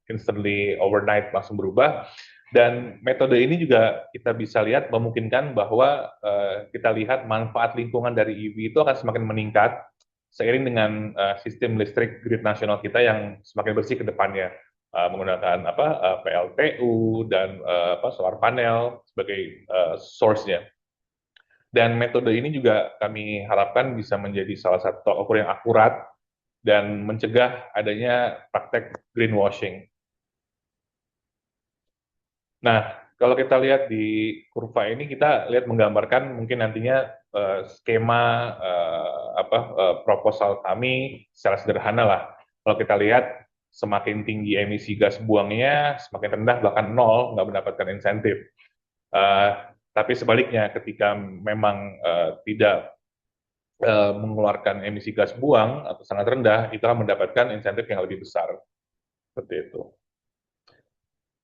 instantly overnight langsung berubah. Dan metode ini juga kita bisa lihat memungkinkan bahwa kita lihat manfaat lingkungan dari EV itu akan semakin meningkat seiring dengan sistem listrik grid nasional kita yang semakin bersih ke depannya, menggunakan PLTU dan solar panel sebagai source-nya. Dan metode ini juga kami harapkan bisa menjadi salah satu tolak ukur yang akurat dan mencegah adanya praktek greenwashing. Nah, kalau kita lihat di kurva ini, kita lihat menggambarkan mungkin nantinya skema proposal kami secara sederhana lah. Kalau kita lihat semakin tinggi emisi gas buangnya, semakin rendah bahkan nol nggak mendapatkan insentif. Tapi sebaliknya, ketika memang tidak mengeluarkan emisi gas buang atau sangat rendah, itu akan mendapatkan insentif yang lebih besar. Seperti itu.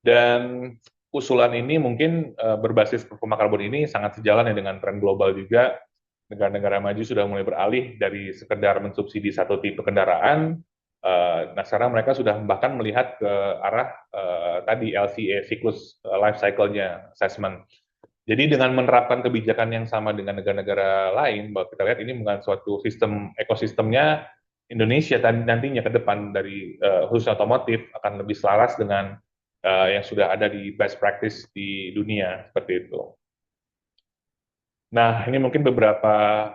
Dan usulan ini mungkin berbasis performa karbon ini sangat sejalan ya dengan tren global juga. Negara-negara maju sudah mulai beralih dari sekedar mensubsidi satu tipe kendaraan. Nah, sekarang mereka sudah bahkan melihat ke arah tadi LCA, siklus life cycle-nya, assessment. Jadi dengan menerapkan kebijakan yang sama dengan negara-negara lain, bahwa kita lihat ini bukan suatu sistem ekosistemnya Indonesia nantinya ke depan dari khusus otomotif akan lebih selaras dengan yang sudah ada di best practice di dunia seperti itu. Nah, ini mungkin beberapa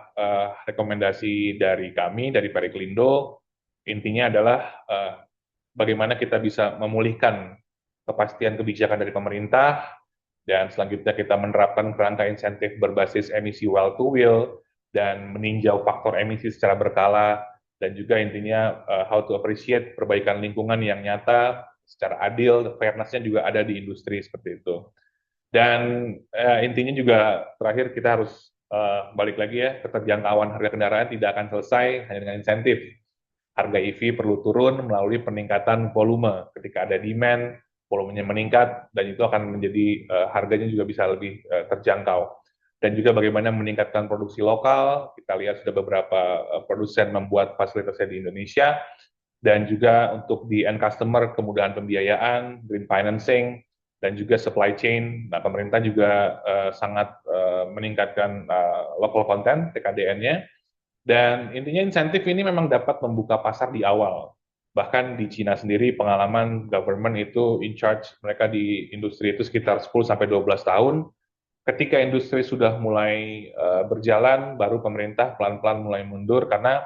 rekomendasi dari kami dari Periklindo. Intinya adalah bagaimana kita bisa memulihkan kepastian kebijakan dari pemerintah. Dan selanjutnya kita menerapkan kerangka insentif berbasis emisi well to wheel dan meninjau faktor emisi secara berkala, dan juga intinya how to appreciate perbaikan lingkungan yang nyata secara adil, fairness-nya juga ada di industri seperti itu. Dan intinya juga terakhir kita harus balik lagi ya, keterjangkauan harga kendaraan tidak akan selesai hanya dengan insentif. Harga EV perlu turun melalui peningkatan volume. Ketika ada demand, volumenya meningkat, dan itu akan menjadi harganya juga bisa lebih terjangkau. Dan juga bagaimana meningkatkan produksi lokal, kita lihat sudah beberapa produsen membuat fasilitasnya di Indonesia, dan juga untuk di end customer, kemudahan pembiayaan, green financing, dan juga supply chain. Nah, pemerintah juga sangat meningkatkan local content, TKDN-nya, dan intinya insentif ini memang dapat membuka pasar di awal. Bahkan di Cina sendiri pengalaman government itu in charge mereka di industri itu sekitar 10-12 tahun. Ketika industri sudah mulai berjalan, baru pemerintah pelan-pelan mulai mundur karena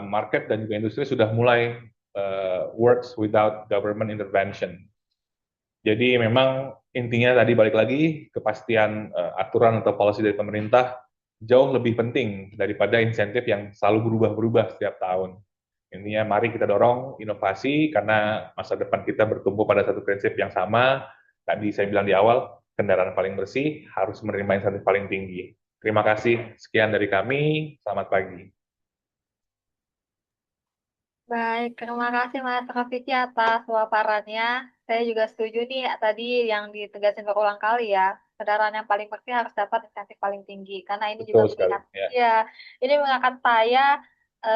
market dan juga industri sudah mulai works without government intervention. Jadi memang intinya tadi balik lagi, kepastian aturan atau policy dari pemerintah jauh lebih penting daripada insentif yang selalu berubah-berubah setiap tahun. Intinya mari kita dorong inovasi karena masa depan kita bertumbuh pada satu prinsip yang sama. Tadi saya bilang di awal, kendaraan paling bersih harus menerima insentif paling tinggi. Terima kasih. Sekian dari kami. Selamat pagi. Baik, terima kasih Mas Rafiki atas paparannya. Saya juga setuju nih tadi yang ditegasin berulang kali ya. Kendaraan yang paling bersih harus dapat insentif paling tinggi. Karena ini juga Betul sekali. melihat, Ya. ya, ini mengangkat saya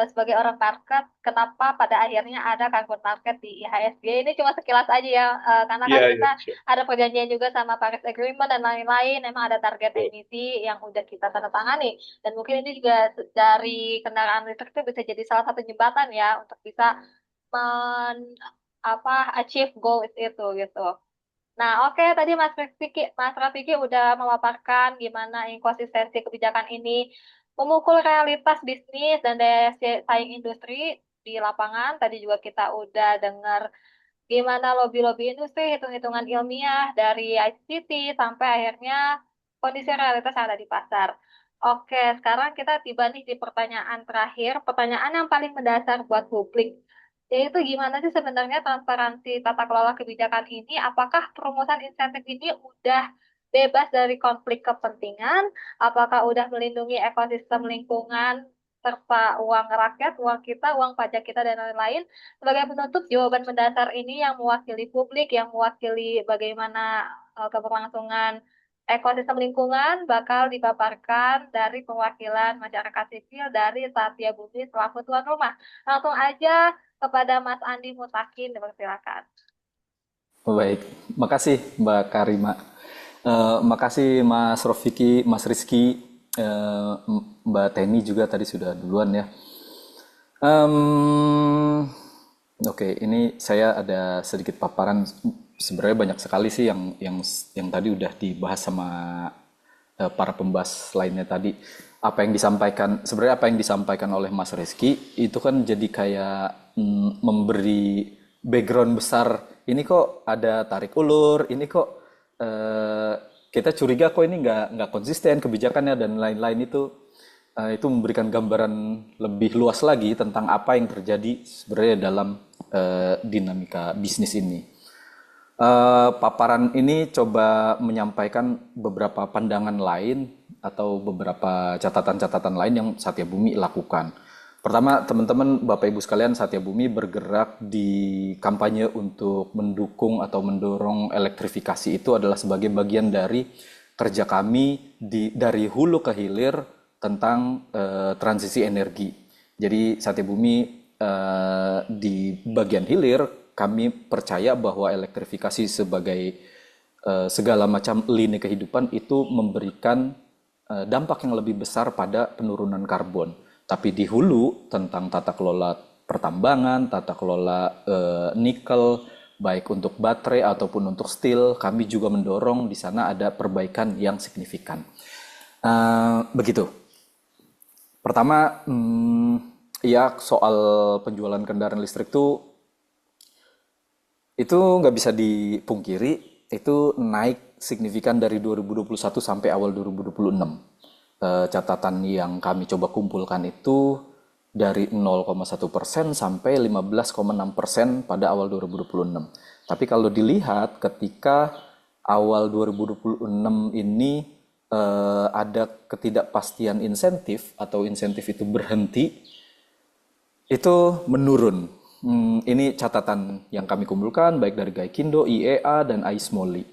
sebagai orang market, kenapa pada akhirnya ada carbon market di IHSG. Ini cuma sekilas aja ya, karena kan Iya, kita sure. ada perjanjian juga sama Paris Agreement dan lain-lain. Emang ada target Betul. emisi yang udah kita tanda tangani. Dan mungkin ini juga dari kendaraan listrik itu bisa jadi salah satu jembatan ya untuk bisa men achieve goal itu gitu. Nah, oke, tadi Mas Rafiki udah memaparkan gimana inkonsistensi kebijakan ini memukul realitas bisnis dan daya saing industri di lapangan. Tadi juga kita udah dengar gimana lobby-lobby industri, hitung-hitungan ilmiah dari ICT sampai akhirnya kondisi realitas yang ada di pasar. Oke, sekarang kita tiba nih di pertanyaan terakhir, pertanyaan yang paling mendasar buat publik. Yaitu gimana sih sebenarnya transparansi tata kelola kebijakan ini? Apakah perumusan insentif ini udah bebas dari konflik kepentingan? Apakah udah melindungi ekosistem lingkungan serta uang rakyat, uang kita, uang pajak kita, dan lain-lain? Sebagai penutup, jawaban mendasar ini yang mewakili publik, yang mewakili bagaimana keberlangsungan ekosistem lingkungan bakal dipaparkan dari perwakilan masyarakat sipil dari Satya Budi selaku tuan rumah. Langsung aja kepada Mas Andi Mutakin, dipersilakan. Baik, makasih Mbak Karima. Makasih Mas Rofiki, Mas Rizky, Mbak Teni juga tadi sudah duluan ya. Oke, ini saya ada sedikit paparan. Sebenarnya banyak sekali sih yang tadi udah dibahas sama para pembahas lainnya tadi. Sebenarnya apa yang disampaikan oleh Mas Rizky itu kan jadi kayak memberi background besar. Ini kok ada tarik ulur, ini kok kita curiga kok ini nggak konsisten kebijakannya dan lain-lain itu memberikan gambaran lebih luas lagi tentang apa yang terjadi sebenarnya dalam dinamika bisnis ini. Paparan ini coba menyampaikan beberapa pandangan lain atau beberapa catatan-catatan lain yang Satya Bumi lakukan. Pertama, teman-teman, Bapak Ibu sekalian, Satya Bumi bergerak di kampanye untuk mendukung atau mendorong elektrifikasi itu adalah sebagai bagian dari kerja kami dari hulu ke hilir tentang transisi energi. Jadi Satya Bumi di bagian hilir kami percaya bahwa elektrifikasi sebagai segala macam lini kehidupan itu memberikan dampak yang lebih besar pada penurunan karbon. Tapi di hulu tentang tata kelola pertambangan, tata kelola nikel, baik untuk baterai ataupun untuk steel, kami juga mendorong di sana ada perbaikan yang signifikan. Begitu. Pertama, ya soal penjualan kendaraan listrik itu nggak bisa dipungkiri, itu naik signifikan dari 2021 sampai awal 2026. Catatan yang kami coba kumpulkan itu dari 0,1% sampai 15,6% pada awal 2026. Tapi kalau dilihat ketika awal 2026 ini ada ketidakpastian insentif atau insentif itu berhenti, itu menurun. Ini catatan yang kami kumpulkan baik dari Gaikindo, IEA, dan AISMOLI.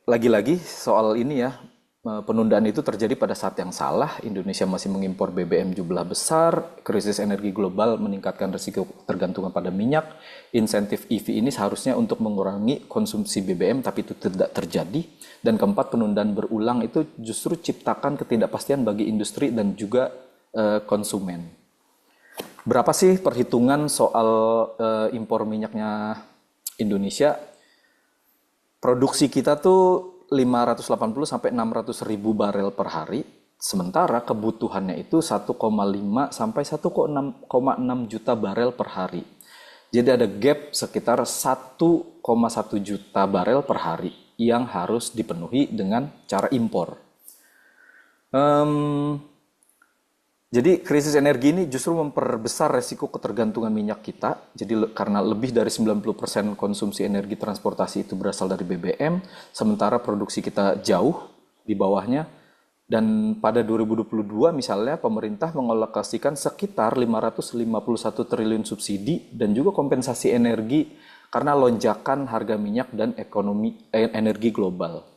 Lagi-lagi soal ini ya, penundaan itu terjadi pada saat yang salah. Indonesia masih mengimpor BBM jumlah besar, krisis energi global meningkatkan risiko tergantungan pada minyak. Insentif EV ini seharusnya untuk mengurangi konsumsi BBM, tapi itu tidak terjadi. Dan keempat, penundaan berulang itu justru ciptakan ketidakpastian bagi industri dan juga konsumen. Berapa sih perhitungan soal impor minyaknya Indonesia? Produksi kita tuh 580 sampai 600 ribu barel per hari, sementara kebutuhannya itu 1,5 sampai 1,6 juta barel per hari. Jadi ada gap sekitar 1,1 juta barel per hari yang harus dipenuhi dengan cara impor. Jadi krisis energi ini justru memperbesar resiko ketergantungan minyak kita. Jadi karena lebih dari 90% konsumsi energi transportasi itu berasal dari BBM, sementara produksi kita jauh di bawahnya. Dan pada 2022 misalnya pemerintah mengalokasikan sekitar 551 triliun subsidi dan juga kompensasi energi karena lonjakan harga minyak dan energi global.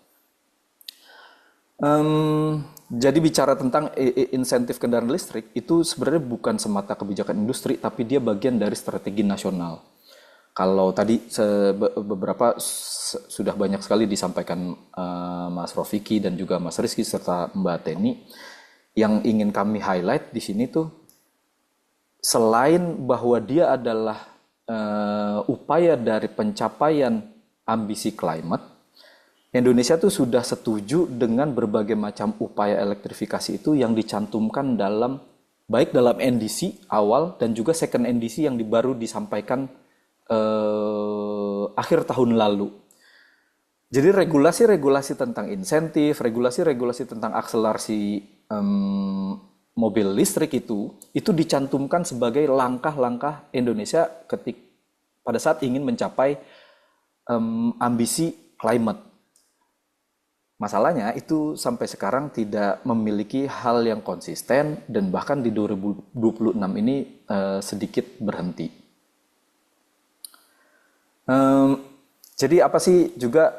Jadi bicara tentang insentif kendaraan listrik itu sebenarnya bukan semata kebijakan industri, tapi dia bagian dari strategi nasional. Kalau tadi beberapa sudah banyak sekali disampaikan Mas Rofiki dan juga Mas Rizky serta Mbak Teni, yang ingin kami highlight di sini tuh selain bahwa dia adalah upaya dari pencapaian ambisi climate, Indonesia tuh sudah setuju dengan berbagai macam upaya elektrifikasi itu yang dicantumkan baik dalam NDC awal dan juga second NDC yang baru disampaikan akhir tahun lalu. Jadi regulasi-regulasi tentang insentif, regulasi-regulasi tentang akselerasi mobil listrik itu dicantumkan sebagai langkah-langkah Indonesia pada saat ingin mencapai ambisi climate. Masalahnya itu sampai sekarang tidak memiliki hal yang konsisten dan bahkan di 2026 ini sedikit berhenti. Jadi apa sih juga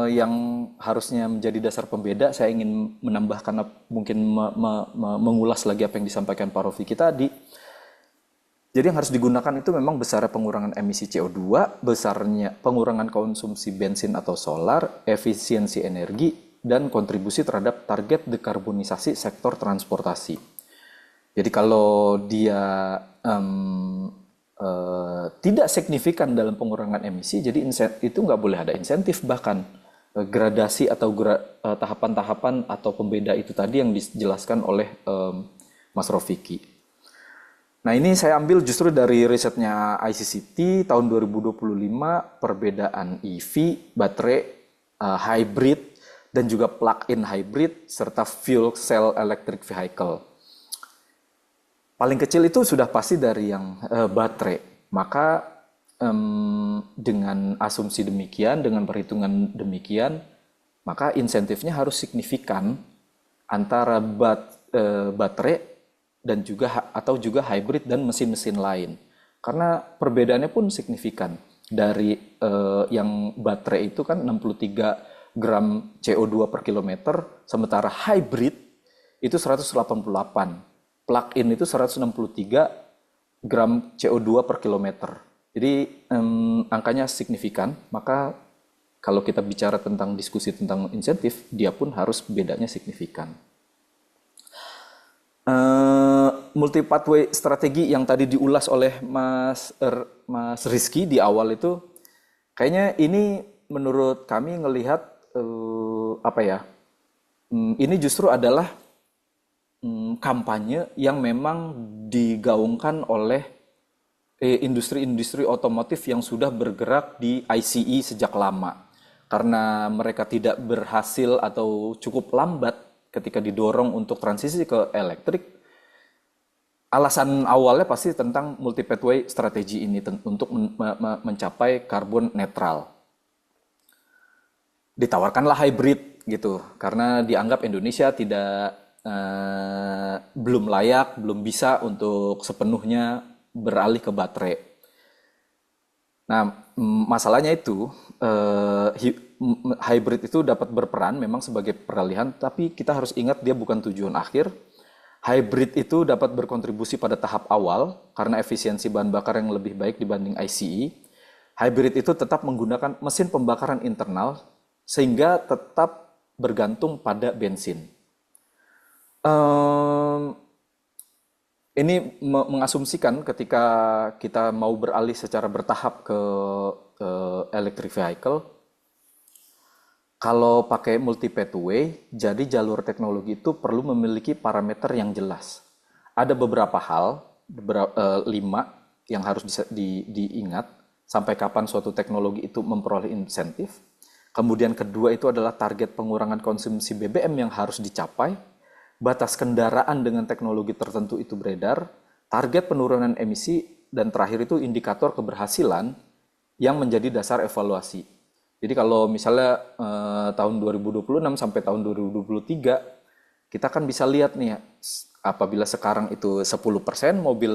yang harusnya menjadi dasar pembeda? Saya ingin menambahkan mungkin mengulas lagi apa yang disampaikan Pak Rofiki tadi. Jadi yang harus digunakan itu memang besarnya pengurangan emisi CO2, besarnya pengurangan konsumsi bensin atau solar, efisiensi energi, dan kontribusi terhadap target dekarbonisasi sektor transportasi. Jadi kalau dia tidak signifikan dalam pengurangan emisi, jadi itu nggak boleh ada insentif, bahkan gradasi atau tahapan-tahapan atau pembeda itu tadi yang dijelaskan oleh Mas Rofiki. Nah ini saya ambil justru dari risetnya ICCT tahun 2025, perbedaan EV, baterai, hybrid, dan juga plug-in hybrid, serta fuel cell electric vehicle. Paling kecil itu sudah pasti dari yang baterai. Maka dengan asumsi demikian, dengan perhitungan demikian, maka insentifnya harus signifikan antara baterai dan juga hybrid dan mesin-mesin lain. Karena perbedaannya pun signifikan. Dari yang baterai itu kan 63 gram CO2 per kilometer, sementara hybrid itu 188. Plug-in itu 163 gram CO2 per kilometer. Jadi angkanya signifikan, maka kalau kita bicara tentang diskusi tentang insentif, dia pun harus bedanya signifikan. Multi pathway strategi yang tadi diulas oleh Mas Rizky di awal itu, kayaknya ini menurut kami ngelihat ini justru adalah kampanye yang memang digaungkan oleh industri-industri otomotif yang sudah bergerak di ICE sejak lama. Karena mereka tidak berhasil atau cukup lambat ketika didorong untuk transisi ke elektrik, alasan awalnya pasti tentang multi pathway strategi ini untuk mencapai karbon netral. Ditawarkanlah hybrid gitu, karena dianggap Indonesia belum layak, belum bisa untuk sepenuhnya beralih ke baterai. Nah, masalahnya itu hybrid itu dapat berperan memang sebagai peralihan, tapi kita harus ingat dia bukan tujuan akhir. Hybrid itu dapat berkontribusi pada tahap awal karena efisiensi bahan bakar yang lebih baik dibanding ICE. Hybrid itu tetap menggunakan mesin pembakaran internal sehingga tetap bergantung pada bensin. Ini mengasumsikan ketika kita mau beralih secara bertahap ke electric vehicle, kalau pakai multi pathway, jadi jalur teknologi itu perlu memiliki parameter yang jelas. Ada beberapa hal, 5 yang harus diingat sampai kapan suatu teknologi itu memperoleh insentif. Kemudian kedua itu adalah target pengurangan konsumsi BBM yang harus dicapai, batas kendaraan dengan teknologi tertentu itu beredar, target penurunan emisi, dan terakhir itu indikator keberhasilan yang menjadi dasar evaluasi. Jadi kalau misalnya tahun 2026 sampai tahun 2023, kita kan bisa lihat nih, apabila sekarang itu 10% mobil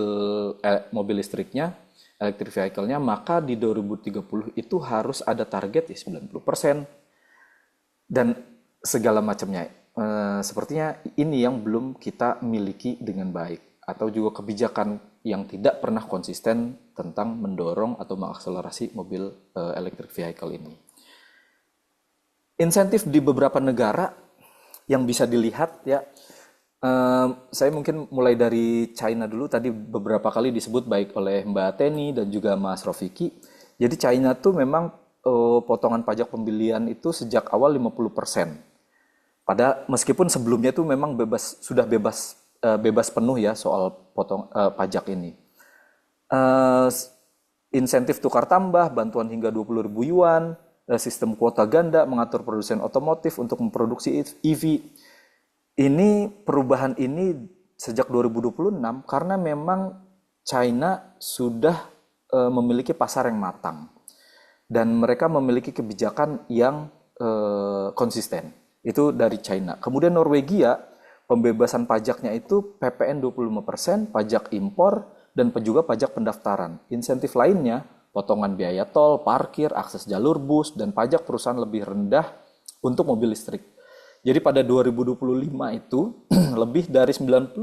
listriknya, electric vehicle-nya, maka di 2030 itu harus ada target ya 90%. Dan segala macamnya. Sepertinya ini yang belum kita miliki dengan baik, atau juga kebijakan yang tidak pernah konsisten tentang mendorong atau mengakselerasi mobil electric vehicle ini. Insentif di beberapa negara yang bisa dilihat ya, saya mungkin mulai dari China dulu. Tadi beberapa kali disebut baik oleh Mbak Teni dan juga Mas Rofiki. Jadi China tuh memang potongan pajak pembelian itu sejak awal 50%. Meskipun sebelumnya itu memang sudah bebas penuh ya soal pajak ini. Insentif tukar tambah, bantuan hingga 20.000 yuan, sistem kuota ganda, mengatur produsen otomotif untuk memproduksi EV. Perubahan ini sejak 2026 karena memang China sudah memiliki pasar yang matang dan mereka memiliki kebijakan yang konsisten. Itu dari China. Kemudian Norwegia, pembebasan pajaknya itu PPN 25%, pajak impor, dan juga pajak pendaftaran. Insentif lainnya, potongan biaya tol, parkir, akses jalur bus, dan pajak perusahaan lebih rendah untuk mobil listrik. Jadi pada 2025 itu, lebih dari 90%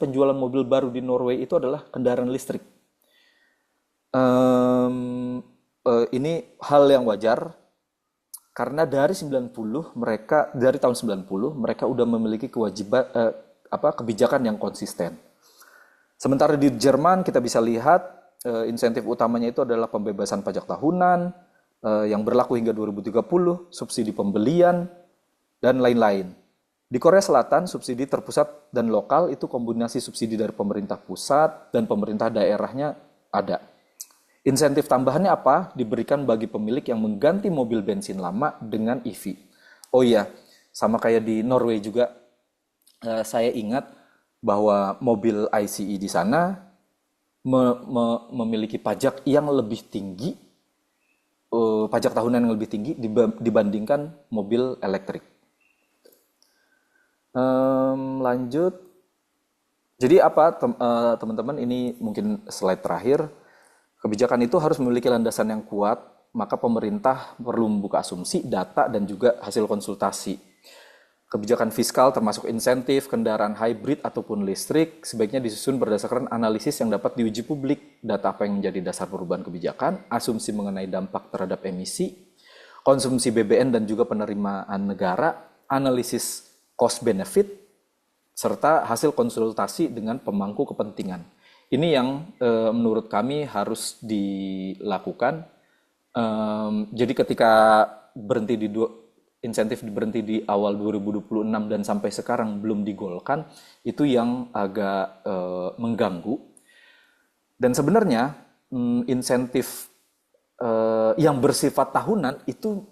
penjualan mobil baru di Norway itu adalah kendaraan listrik. Ini hal yang wajar, karena dari tahun 90 mereka udah memiliki kewajiban kebijakan yang konsisten. Sementara di Jerman kita bisa lihat insentif utamanya itu adalah pembebasan pajak tahunan yang berlaku hingga 2030, subsidi pembelian dan lain-lain. Di Korea Selatan subsidi terpusat dan lokal itu kombinasi subsidi dari pemerintah pusat dan pemerintah daerahnya ada. Insentif tambahannya apa? Diberikan bagi pemilik yang mengganti mobil bensin lama dengan EV. Oh iya, sama kayak di Norway juga, saya ingat bahwa mobil ICE di sana memiliki pajak yang lebih tinggi, pajak tahunan yang lebih tinggi dibandingkan mobil elektrik. Lanjut. Jadi apa teman-teman, ini mungkin slide terakhir. Kebijakan itu harus memiliki landasan yang kuat, maka pemerintah perlu membuka asumsi, data, dan juga hasil konsultasi. Kebijakan fiskal termasuk insentif, kendaraan hybrid ataupun listrik, sebaiknya disusun berdasarkan analisis yang dapat diuji publik, data apa yang menjadi dasar perubahan kebijakan, asumsi mengenai dampak terhadap emisi, konsumsi BBM dan juga penerimaan negara, analisis cost benefit, serta hasil konsultasi dengan pemangku kepentingan. Ini yang menurut kami harus dilakukan. Jadi ketika insentif berhenti di awal 2026 dan sampai sekarang belum digolkan, itu yang agak mengganggu. Dan sebenarnya insentif yang bersifat tahunan itu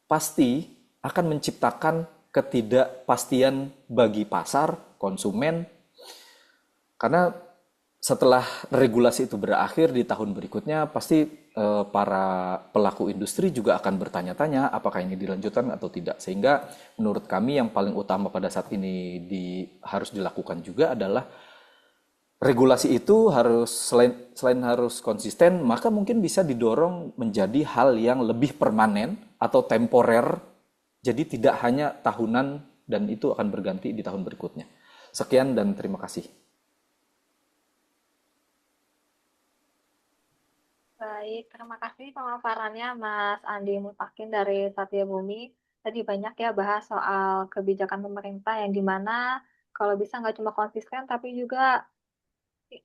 pasti akan menciptakan ketidakpastian bagi pasar, konsumen, karena setelah regulasi itu berakhir di tahun berikutnya, pasti para pelaku industri juga akan bertanya-tanya apakah ini dilanjutkan atau tidak. Sehingga menurut kami yang paling utama pada saat ini harus dilakukan juga adalah regulasi itu harus selain harus konsisten, maka mungkin bisa didorong menjadi hal yang lebih permanen atau temporer. Jadi tidak hanya tahunan dan itu akan berganti di tahun berikutnya. Sekian dan terima kasih. Baik, terima kasih pemaparannya Mas Andi Mutakin dari Satya Bumi. Tadi banyak ya bahas soal kebijakan pemerintah yang dimana kalau bisa nggak cuma konsisten tapi juga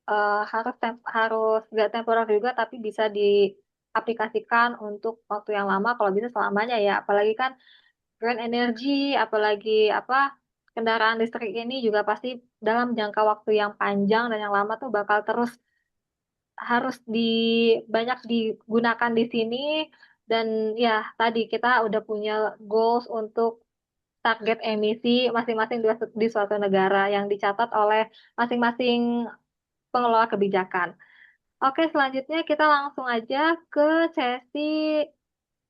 harus nggak temporer juga, tapi bisa diaplikasikan untuk waktu yang lama, kalau bisa selamanya ya. Apalagi kan green energy, apalagi apa kendaraan listrik ini juga pasti dalam jangka waktu yang panjang dan yang lama tuh bakal terus harus banyak digunakan di sini. Dan ya tadi kita udah punya goals untuk target emisi masing-masing di suatu negara yang dicatat oleh masing-masing pengelola kebijakan. Oke, selanjutnya kita langsung aja ke sesi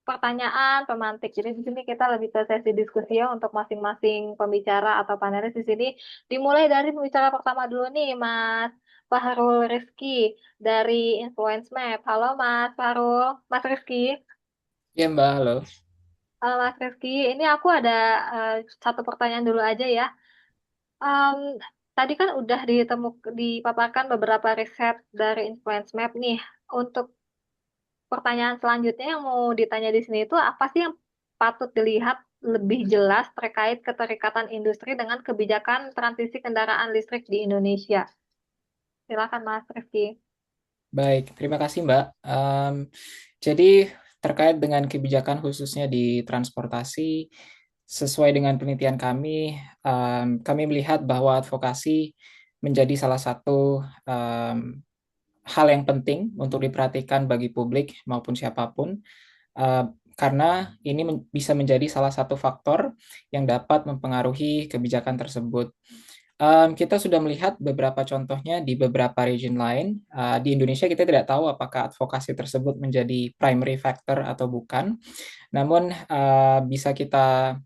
pertanyaan pemantik. Jadi di sini kita lebih ke sesi diskusi ya untuk masing-masing pembicara atau panelis di sini. Dimulai dari pembicara pertama dulu nih, Mas Fahrul Rizky dari Influence Map. Halo Mas Fahrul, Mas Rizky. Ya, Mbak, halo. Halo Mas Rizky, ini aku ada eh, satu pertanyaan dulu aja ya. Em, Tadi kan udah dipaparkan beberapa riset dari Influence Map nih. Untuk pertanyaan selanjutnya yang mau ditanya di sini itu apa sih yang patut dilihat lebih jelas terkait keterikatan industri dengan kebijakan transisi kendaraan listrik di Indonesia? Silakan Mas Rifki. Baik, terima kasih Mbak. Jadi terkait dengan kebijakan khususnya di transportasi, sesuai dengan penelitian kami, kami melihat bahwa advokasi menjadi salah satu hal yang penting untuk diperhatikan bagi publik maupun siapapun, karena ini bisa menjadi salah satu faktor yang dapat mempengaruhi kebijakan tersebut. Kita sudah melihat beberapa contohnya di beberapa region lain. Di Indonesia kita tidak tahu apakah advokasi tersebut menjadi primary factor atau bukan. Namun bisa kita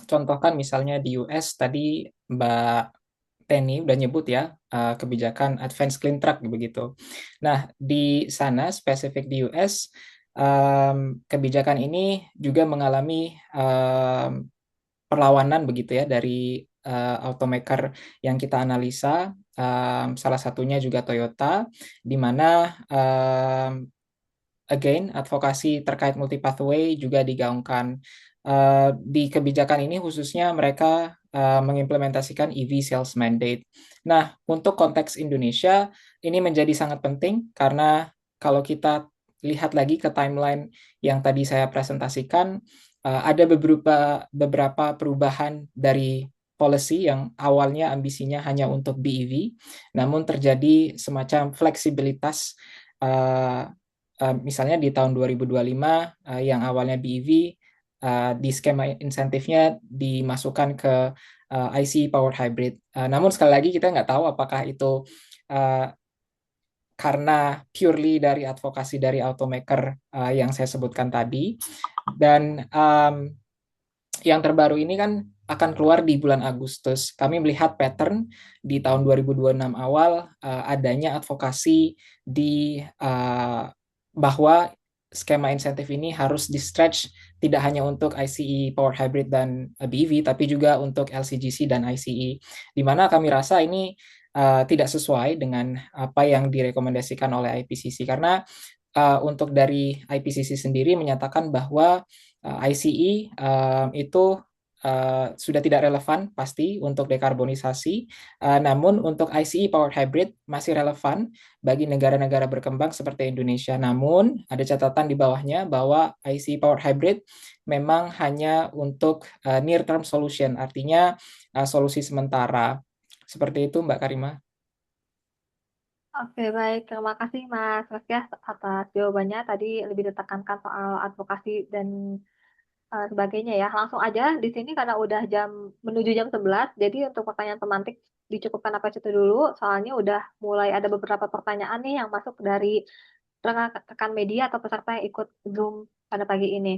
contohkan misalnya di US tadi Mbak Penny udah nyebut ya kebijakan Advanced Clean Truck begitu. Nah, di sana spesifik di US kebijakan ini juga mengalami perlawanan begitu ya dari automaker yang kita analisa, salah satunya juga Toyota, di mana again advokasi terkait multi pathway juga digaungkan. Di kebijakan ini khususnya mereka mengimplementasikan EV sales mandate. Nah, untuk konteks Indonesia ini menjadi sangat penting karena kalau kita lihat lagi ke timeline yang tadi saya presentasikan, ada beberapa perubahan dari policy yang awalnya ambisinya hanya untuk BEV, namun terjadi semacam fleksibilitas, misalnya di tahun 2025 yang awalnya BEV, di skema insentifnya dimasukkan ke ICE powered hybrid. Namun sekali lagi kita nggak tahu apakah itu karena purely dari advokasi dari automaker yang saya sebutkan tadi. Dan yang terbaru ini kan akan keluar di bulan Agustus. Kami melihat pattern di tahun 2026 awal adanya advokasi di bahwa skema insentif ini harus di-stretch tidak hanya untuk ICE power hybrid dan BEV, tapi juga untuk LCGC dan ICE, di mana kami rasa ini tidak sesuai dengan apa yang direkomendasikan oleh IPCC, karena untuk dari IPCC sendiri menyatakan bahwa ICE itu sudah tidak relevan pasti untuk dekarbonisasi, namun untuk ICE powered hybrid masih relevan bagi negara-negara berkembang seperti Indonesia. Namun ada catatan di bawahnya bahwa ICE powered hybrid memang hanya untuk near term solution, artinya solusi sementara. Seperti itu Mbak Karima. Oke, baik. Terima kasih Mas Rifki atas jawabannya. Tadi lebih ditekankan soal advokasi dan sebagainya ya. Langsung aja di sini karena udah menuju jam 11, jadi untuk pertanyaan pemantik dicukupkan apa itu dulu, soalnya udah mulai ada beberapa pertanyaan nih yang masuk dari rekan media atau peserta yang ikut Zoom pada pagi ini.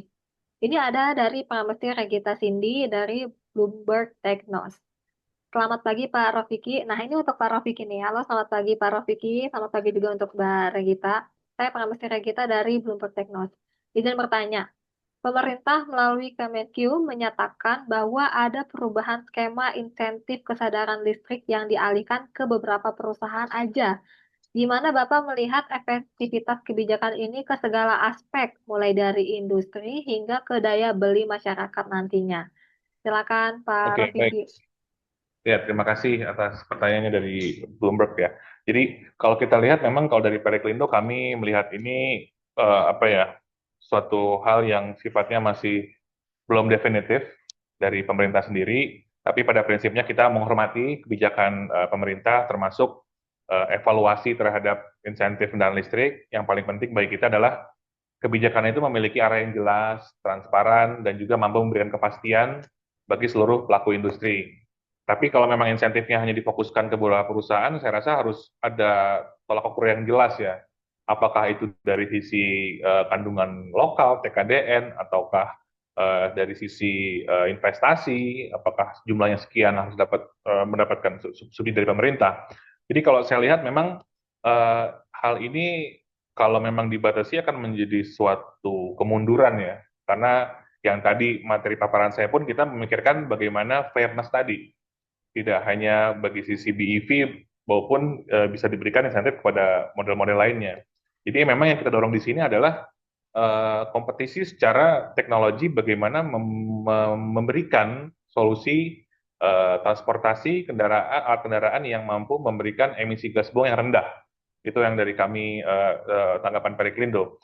Ini ada dari Pramesti Regita Cindy dari Bloomberg Technos. Selamat pagi Pak Rofiki. Nah ini untuk Pak Rofiki nih. Halo, selamat pagi Pak Rofiki. Selamat pagi juga untuk Mbak Regita. Saya Pramesti Regita dari Bloomberg Technos. Izin bertanya, pemerintah melalui Kemenq menyatakan bahwa ada perubahan skema insentif kesadaran listrik yang dialihkan ke beberapa perusahaan aja. Di mana Bapak melihat efektivitas kebijakan ini ke segala aspek, mulai dari industri hingga ke daya beli masyarakat nantinya. Silakan Pak Oke, baik. Rofiki. Ya, terima kasih atas pertanyaannya dari Bloomberg ya. Jadi kalau kita lihat memang kalau dari Pereklindo kami melihat ini apa ya, suatu hal yang sifatnya masih belum definitif dari pemerintah sendiri, tapi pada prinsipnya kita menghormati kebijakan pemerintah termasuk evaluasi terhadap insentif kendaraan listrik. Yang paling penting bagi kita adalah kebijakan itu memiliki arah yang jelas, transparan, dan juga mampu memberikan kepastian bagi seluruh pelaku industri. Tapi kalau memang insentifnya hanya difokuskan ke beberapa perusahaan, saya rasa harus ada tolak ukur yang jelas ya. Apakah itu dari sisi kandungan lokal, TKDN, ataukah dari sisi investasi, apakah jumlahnya sekian harus mendapatkan subsidi dari pemerintah. Jadi kalau saya lihat memang hal ini kalau memang dibatasi akan menjadi suatu kemunduran ya. Karena yang tadi materi paparan saya pun kita memikirkan bagaimana fairness tadi tidak hanya bagi sisi BEV maupun bisa diberikan insentif kepada model-model lainnya. Jadi memang yang kita dorong di sini adalah kompetisi secara teknologi bagaimana memberikan solusi transportasi kendaraan yang mampu memberikan emisi gas buang yang rendah. Itu yang dari kami tanggapan Periklindo.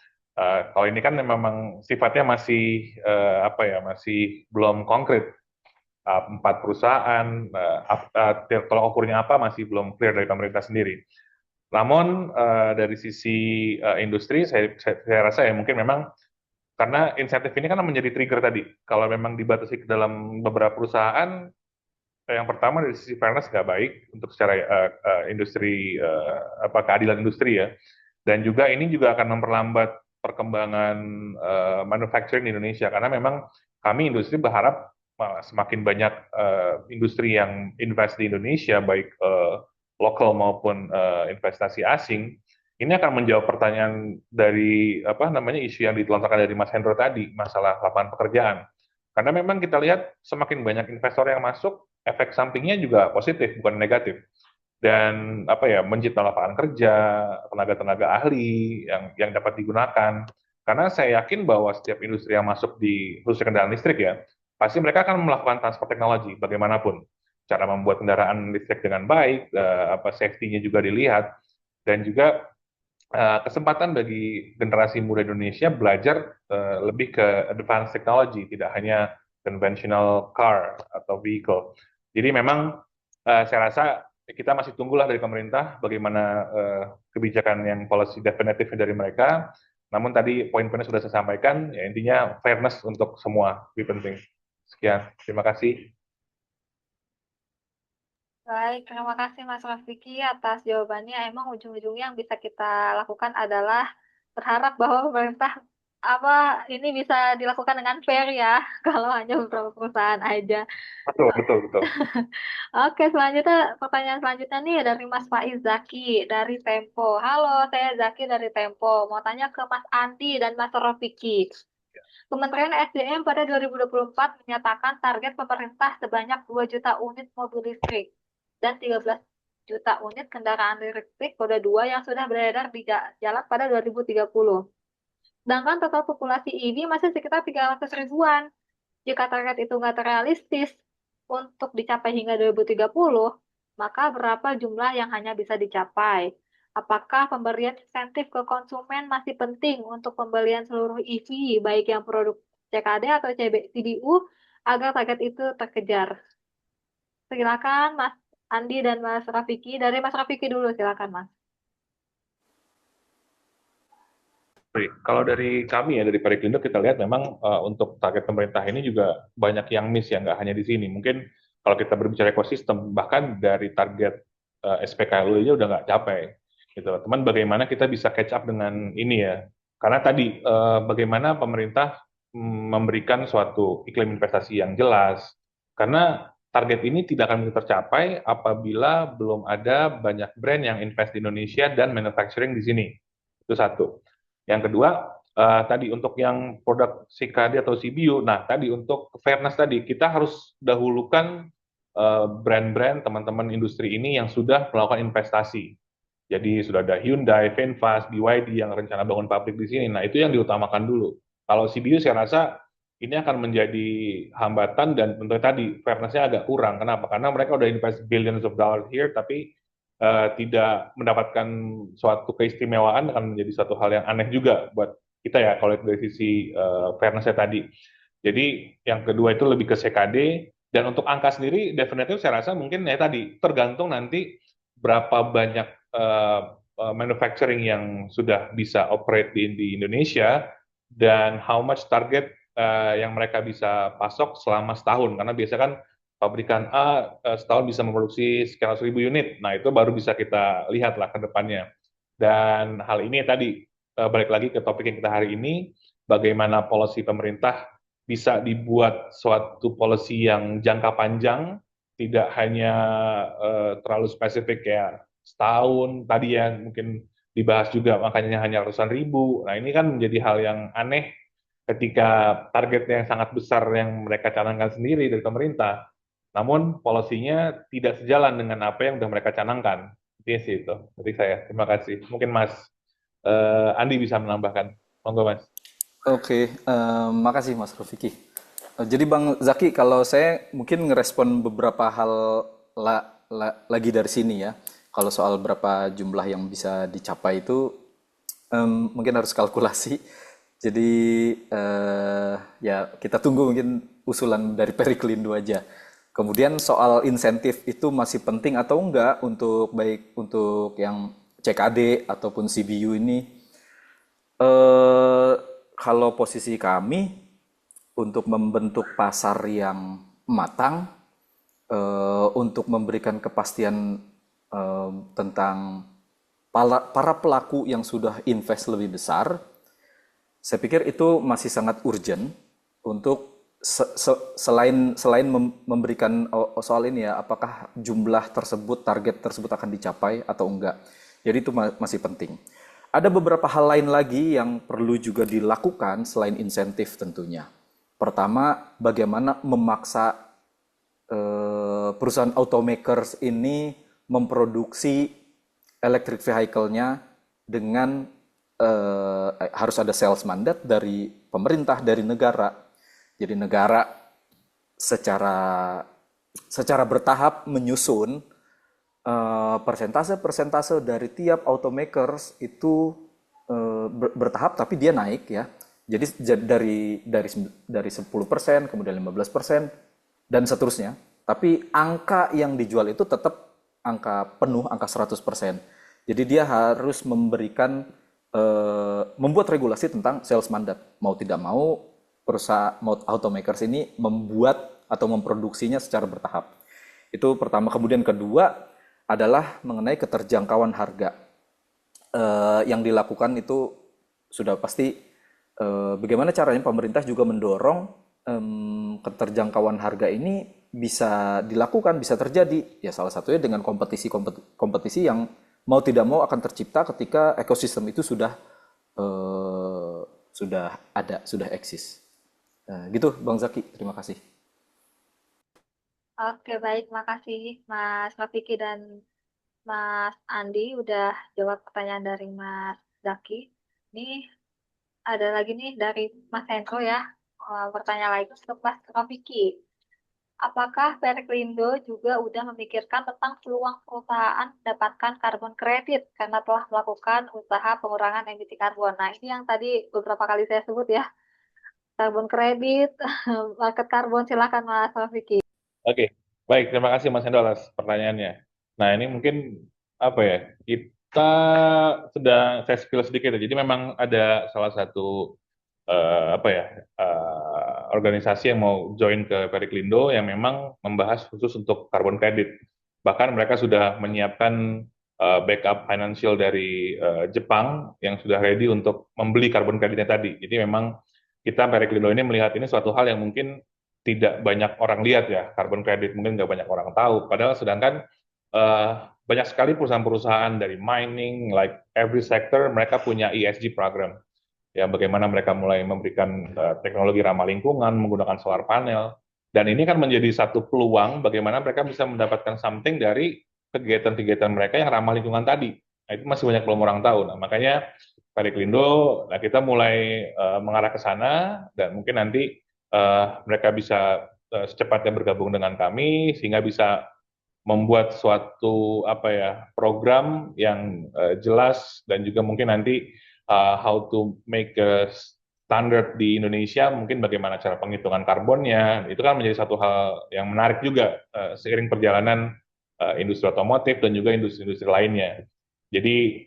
Kalau ini kan memang sifatnya masih apa ya, masih belum konkret. 4 perusahaan, tolak ukurnya apa masih belum clear dari pemerintah sendiri. Namun dari sisi industri, saya rasa ya mungkin memang karena insentif ini kan menjadi trigger tadi. Kalau memang dibatasi ke dalam beberapa perusahaan, yang pertama dari sisi fairness nggak baik untuk secara industri keadilan industri ya. Dan juga ini juga akan memperlambat perkembangan manufacturing di Indonesia karena memang kami industri berharap semakin banyak industri yang invest di Indonesia baik lokal maupun investasi asing ini akan menjawab pertanyaan dari apa namanya isu yang dilontarkan dari Mas Hendro tadi masalah lapangan pekerjaan karena memang kita lihat semakin banyak investor yang masuk efek sampingnya juga positif bukan negatif dan apa ya mencipta lapangan kerja tenaga-tenaga ahli yang dapat digunakan karena saya yakin bahwa setiap industri yang masuk di khususnya kendaraan listrik ya pasti mereka akan melakukan transfer teknologi bagaimanapun cara membuat kendaraan listrik dengan baik apa safety-nya juga dilihat dan juga kesempatan bagi generasi muda Indonesia belajar lebih ke advanced technology tidak hanya conventional car atau vehicle jadi memang saya rasa kita masih tunggulah dari pemerintah bagaimana kebijakan yang policy definitif dari mereka. Namun tadi poin-poinnya sudah saya sampaikan, ya intinya fairness untuk semua lebih penting. Sekian, terima kasih. Baik, terima kasih Mas Rafiki atas jawabannya. Emang ujung-ujungnya yang bisa kita lakukan adalah berharap bahwa pemerintah ini bisa dilakukan dengan fair ya, kalau hanya beberapa perusahaan aja. Betul, betul, betul. Oke, selanjutnya pertanyaan selanjutnya nih dari Mas Faiz Zaki dari Tempo. Halo, saya Zaki dari Tempo. Mau tanya ke Mas Andi dan Mas Rafiki. Kementerian SDM pada 2024 menyatakan target pemerintah sebanyak 2 juta unit mobil listrik dan 13 juta unit kendaraan listrik roda 2 yang sudah beredar di jalan pada 2030. Sedangkan total populasi ini masih sekitar 300 ribuan. Jika target itu nggak terrealistis untuk dicapai hingga 2030, maka berapa jumlah yang hanya bisa dicapai? Apakah pemberian insentif ke konsumen masih penting untuk pembelian seluruh EV, baik yang produk CKD atau CBU, agar target itu terkejar? Silakan Mas Andi dan Mas Rafiki. Dari Mas Rafiki dulu, silakan Mas. Baik, kalau dari kami ya, dari Periklindo kita lihat memang untuk target pemerintah ini juga banyak yang miss ya, nggak hanya di sini. Mungkin kalau kita berbicara ekosistem, bahkan dari target SPKLU aja udah nggak capai. Gitu. Teman, bagaimana kita bisa catch up dengan ini ya? Karena tadi bagaimana pemerintah memberikan suatu iklim investasi yang jelas. Karena target ini tidak akan bisa tercapai apabila belum ada banyak brand yang invest di Indonesia dan manufacturing di sini. Itu satu. Yang kedua, tadi untuk yang produk CKD atau CBU, nah tadi untuk fairness tadi, kita harus dahulukan brand-brand teman-teman industri ini yang sudah melakukan investasi. Jadi sudah ada Hyundai, VinFast, BYD yang rencana bangun pabrik di sini. Nah itu yang diutamakan dulu. Kalau CBU saya rasa ini akan menjadi hambatan dan tentu tadi fairness-nya agak kurang. Kenapa? Karena mereka udah invest billions of dollars here, tapi tidak mendapatkan suatu keistimewaan akan menjadi suatu hal yang aneh juga buat kita ya kalau dari sisi fairness-nya tadi. Jadi yang kedua itu lebih ke CKD, dan untuk angka sendiri definitif saya rasa mungkin ya tadi tergantung nanti berapa banyak manufacturing yang sudah bisa operate di Indonesia dan how much target yang mereka bisa pasok selama setahun, karena biasa kan pabrikan A setahun bisa memproduksi sekitar 1.000 unit. Nah, itu baru bisa kita lihat lah ke depannya. Dan hal ini tadi balik lagi ke topik yang kita hari ini, bagaimana policy pemerintah bisa dibuat suatu policy yang jangka panjang, tidak hanya terlalu spesifik kayak setahun tadi ya mungkin dibahas juga makanya hanya ratusan ribu. Nah, ini kan menjadi hal yang aneh ketika targetnya yang sangat besar yang mereka canangkan sendiri dari pemerintah, namun polisinya tidak sejalan dengan apa yang sudah mereka canangkan. Itu sih itu. Jadi saya terima kasih. Mungkin Mas Andi bisa menambahkan. Monggo Mas. Oke, makasih Mas Rofiki. Jadi Bang Zaki, kalau saya mungkin ngerespon beberapa hal lagi dari sini ya. Kalau soal berapa jumlah yang bisa dicapai itu mungkin harus kalkulasi. Jadi ya kita tunggu mungkin usulan dari Periklindo aja. Kemudian soal insentif itu masih penting atau enggak untuk baik untuk yang CKD ataupun CBU ini. Kalau posisi kami untuk membentuk pasar yang matang, untuk memberikan kepastian tentang para pelaku yang sudah invest lebih besar, saya pikir itu masih sangat urgent untuk selain memberikan soal ini ya, apakah jumlah tersebut, target tersebut akan dicapai atau enggak. Jadi itu masih penting. Ada beberapa hal lain lagi yang perlu juga dilakukan selain insentif tentunya. Pertama, bagaimana memaksa perusahaan automakers ini memproduksi electric vehicle-nya dengan harus ada sales mandate dari pemerintah, dari negara. Jadi negara secara bertahap menyusun persentase dari tiap automakers itu bertahap, tapi dia naik ya. Jadi dari 10%, kemudian 15%, dan seterusnya. Tapi angka yang dijual itu tetap angka penuh, angka 100%. Jadi dia harus membuat regulasi tentang sales mandate. Mau tidak mau, perusahaan automakers ini membuat atau memproduksinya secara bertahap. Itu pertama. Kemudian kedua adalah mengenai keterjangkauan harga. Yang dilakukan itu sudah pasti bagaimana caranya pemerintah juga mendorong keterjangkauan harga ini bisa dilakukan, bisa terjadi. Ya salah satunya dengan kompetisi yang mau tidak mau akan tercipta ketika ekosistem itu sudah ada, sudah eksis. Gitu Bang Zaki, terima kasih. Oke, baik. Makasih Mas Rafiki dan Mas Andi udah jawab pertanyaan dari Mas Zaki. Ini ada lagi nih dari Mas Hendro ya. Pertanyaan lagi untuk Mas Rafiki. Apakah Periklindo juga udah memikirkan tentang peluang perusahaan mendapatkan karbon kredit karena telah melakukan usaha pengurangan emisi karbon? Nah, ini yang tadi beberapa kali saya sebut ya. Karbon kredit, market karbon, silakan Mas Rafiki. Oke, baik. Terima kasih Mas Hendro atas pertanyaannya. Nah, ini mungkin apa ya? Kita sedang saya spill sedikit. Jadi memang ada salah satu organisasi yang mau join ke Periklindo yang memang membahas khusus untuk karbon kredit. Bahkan mereka sudah menyiapkan backup financial dari Jepang yang sudah ready untuk membeli karbon kreditnya tadi. Jadi memang kita Periklindo ini melihat ini suatu hal yang mungkin tidak banyak orang lihat ya, karbon kredit mungkin nggak banyak orang tahu. Padahal sedangkan banyak sekali perusahaan-perusahaan dari mining, like every sector, mereka punya ESG program. Ya, bagaimana mereka mulai memberikan teknologi ramah lingkungan, menggunakan solar panel. Dan ini kan menjadi satu peluang bagaimana mereka bisa mendapatkan something dari kegiatan-kegiatan mereka yang ramah lingkungan tadi. Nah, itu masih banyak belum orang tahu. Nah, makanya Periklindo, kita mulai mengarah ke sana, dan mungkin nanti mereka bisa secepatnya bergabung dengan kami sehingga bisa membuat suatu program yang jelas dan juga mungkin nanti how to make a standard di Indonesia, mungkin bagaimana cara penghitungan karbonnya. Itu kan menjadi satu hal yang menarik juga seiring perjalanan industri otomotif dan juga industri-industri lainnya. Jadi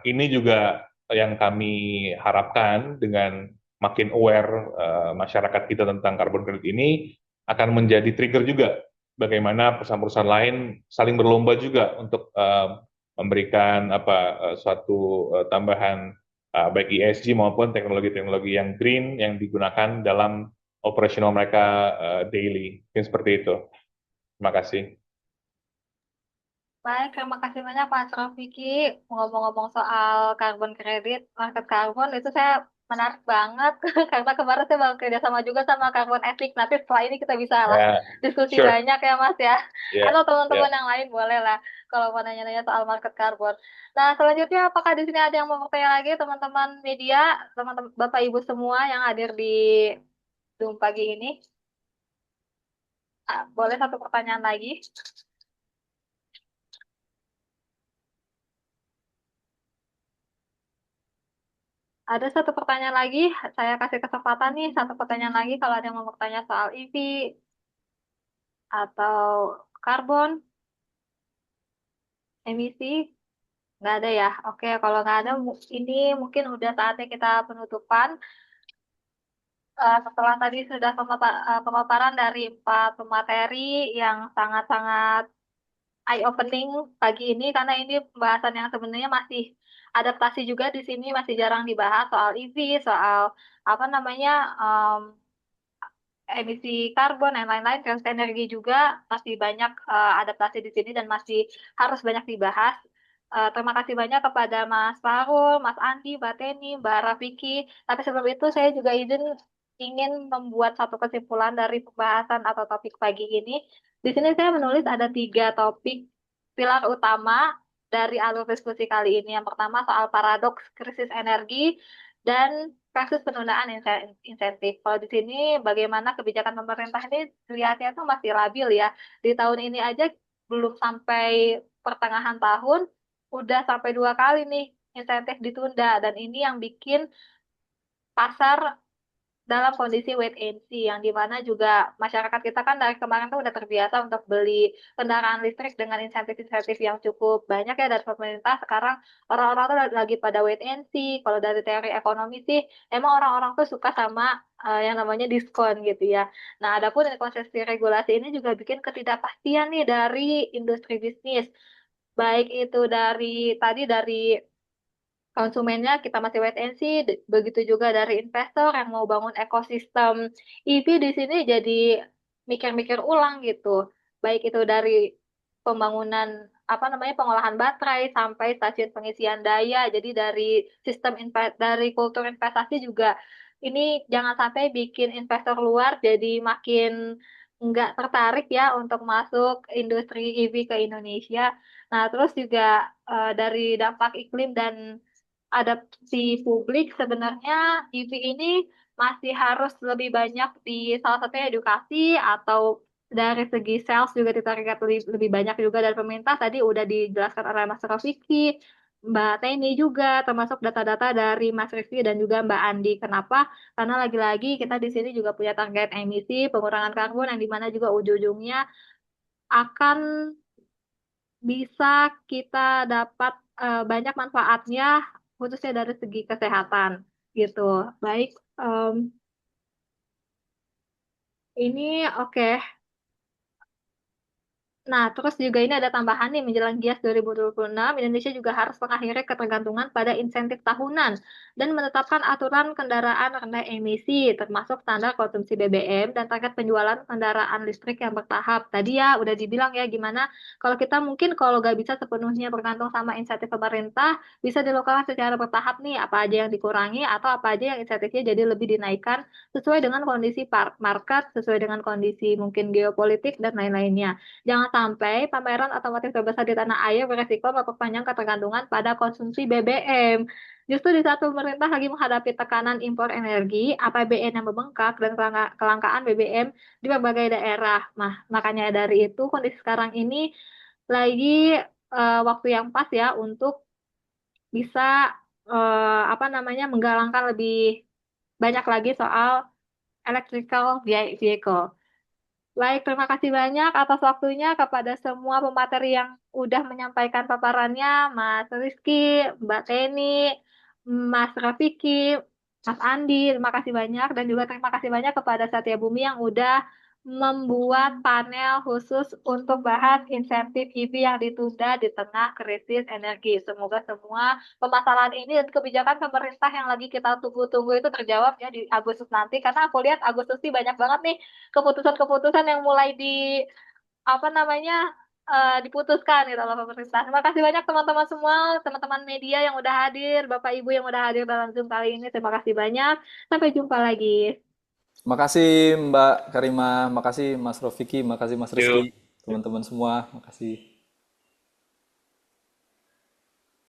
ini juga yang kami harapkan dengan makin aware masyarakat kita tentang carbon credit ini akan menjadi trigger juga bagaimana perusahaan-perusahaan lain saling berlomba juga untuk memberikan suatu tambahan baik ESG maupun teknologi-teknologi yang green yang digunakan dalam operasional mereka daily. Mungkin seperti itu. Terima kasih. Baik, terima kasih banyak Pak Rafiki. Ngomong-ngomong soal carbon credit, market carbon itu saya menarik banget karena kemarin saya baru kerja sama juga sama Carbon Ethic. Nanti setelah ini kita bisa lah Ya, diskusi sure. banyak ya Mas ya. Ya, Atau teman-teman ya. yang lain boleh lah kalau mau nanya-nanya soal market carbon. Nah, selanjutnya apakah di sini ada yang mau bertanya lagi teman-teman media, teman-teman Bapak Ibu semua yang hadir di Zoom pagi ini? Boleh satu pertanyaan lagi? Ada satu pertanyaan lagi, saya kasih kesempatan nih, satu pertanyaan lagi kalau ada yang mau bertanya soal EV atau karbon, emisi, nggak ada ya? Oke, kalau nggak ada, ini mungkin udah saatnya kita penutupan. Setelah tadi sudah pemaparan dari 4 materi yang sangat-sangat eye-opening pagi ini, karena ini pembahasan yang sebenarnya masih adaptasi juga di sini, masih jarang dibahas soal EV, soal apa namanya, emisi karbon dan lain-lain, krisis energi juga masih banyak adaptasi di sini dan masih harus banyak dibahas. Terima kasih banyak kepada Mas Farul, Mas Andi, Mbak Teni, Mbak Rafiki. Tapi sebelum itu saya juga ingin membuat satu kesimpulan dari pembahasan atau topik pagi ini. Di sini saya menulis ada 3 topik pilar utama dari alur diskusi kali ini. Yang pertama soal paradoks krisis energi dan kasus penundaan insentif. Kalau di sini bagaimana kebijakan pemerintah ini lihatnya tuh masih labil ya. Di tahun ini aja belum sampai pertengahan tahun, udah sampai 2 kali nih insentif ditunda. Dan ini yang bikin pasar dalam kondisi wait and see, yang dimana juga masyarakat kita kan dari kemarin tuh udah terbiasa untuk beli kendaraan listrik dengan insentif-insentif yang cukup banyak ya dari pemerintah. Sekarang orang-orang tuh lagi pada wait and see. Kalau dari teori ekonomi sih emang orang-orang tuh suka sama yang namanya diskon gitu ya. Nah, adapun konsesi regulasi ini juga bikin ketidakpastian nih dari industri bisnis, baik itu dari konsumennya kita masih wait and see, begitu juga dari investor yang mau bangun ekosistem EV di sini jadi mikir-mikir ulang gitu. Baik itu dari pembangunan apa namanya pengolahan baterai sampai stasiun pengisian daya. Jadi dari dari kultur investasi juga ini jangan sampai bikin investor luar jadi makin nggak tertarik ya untuk masuk industri EV ke Indonesia. Nah, terus juga dari dampak iklim dan adaptasi publik sebenarnya EV ini masih harus lebih banyak di salah satunya edukasi atau dari segi sales juga ditarget lebih banyak juga dari pemerintah. Tadi udah dijelaskan oleh Mas Rafiki, Mbak Teni juga, termasuk data-data dari Mas Rifki dan juga Mbak Andi. Kenapa? Karena lagi-lagi kita di sini juga punya target emisi pengurangan karbon yang dimana juga ujung-ujungnya akan bisa kita dapat banyak manfaatnya khususnya dari segi kesehatan gitu. Baik, ini oke. Nah, terus juga ini ada tambahan nih menjelang GIAS 2026, Indonesia juga harus mengakhiri ketergantungan pada insentif tahunan dan menetapkan aturan kendaraan rendah emisi, termasuk standar konsumsi BBM dan target penjualan kendaraan listrik yang bertahap. Tadi ya udah dibilang ya gimana kalau kita mungkin kalau nggak bisa sepenuhnya bergantung sama insentif pemerintah, bisa dilakukan secara bertahap nih, apa aja yang dikurangi atau apa aja yang insentifnya jadi lebih dinaikkan sesuai dengan kondisi market, sesuai dengan kondisi mungkin geopolitik dan lain-lainnya. Jangan sampai pameran otomotif terbesar di tanah air beresiko memperpanjang ketergantungan pada konsumsi BBM. Justru di saat pemerintah lagi menghadapi tekanan impor energi, APBN yang membengkak, dan kelangkaan BBM di berbagai daerah. Nah, makanya dari itu kondisi sekarang ini lagi waktu yang pas ya untuk bisa apa namanya menggalangkan lebih banyak lagi soal electrical vehicle. Baik, terima kasih banyak atas waktunya kepada semua pemateri yang udah menyampaikan paparannya, Mas Rizky, Mbak Teni, Mas Rafiki, Mas Andi, terima kasih banyak. Dan juga terima kasih banyak kepada Satya Bumi yang udah membuat panel khusus untuk bahas insentif EV yang ditunda di tengah krisis energi. Semoga semua permasalahan ini dan kebijakan pemerintah yang lagi kita tunggu-tunggu itu terjawab ya di Agustus nanti. Karena aku lihat Agustus ini banyak banget nih keputusan-keputusan yang mulai di apa namanya diputuskan gitu oleh pemerintah. Terima kasih banyak teman-teman semua, teman-teman media yang udah hadir, Bapak Ibu yang udah hadir dalam Zoom kali ini. Terima kasih banyak. Sampai jumpa lagi. Makasih Mbak Karima, makasih Mas Rofiki, makasih Mas Rizky, Yuk. teman-teman semua, makasih.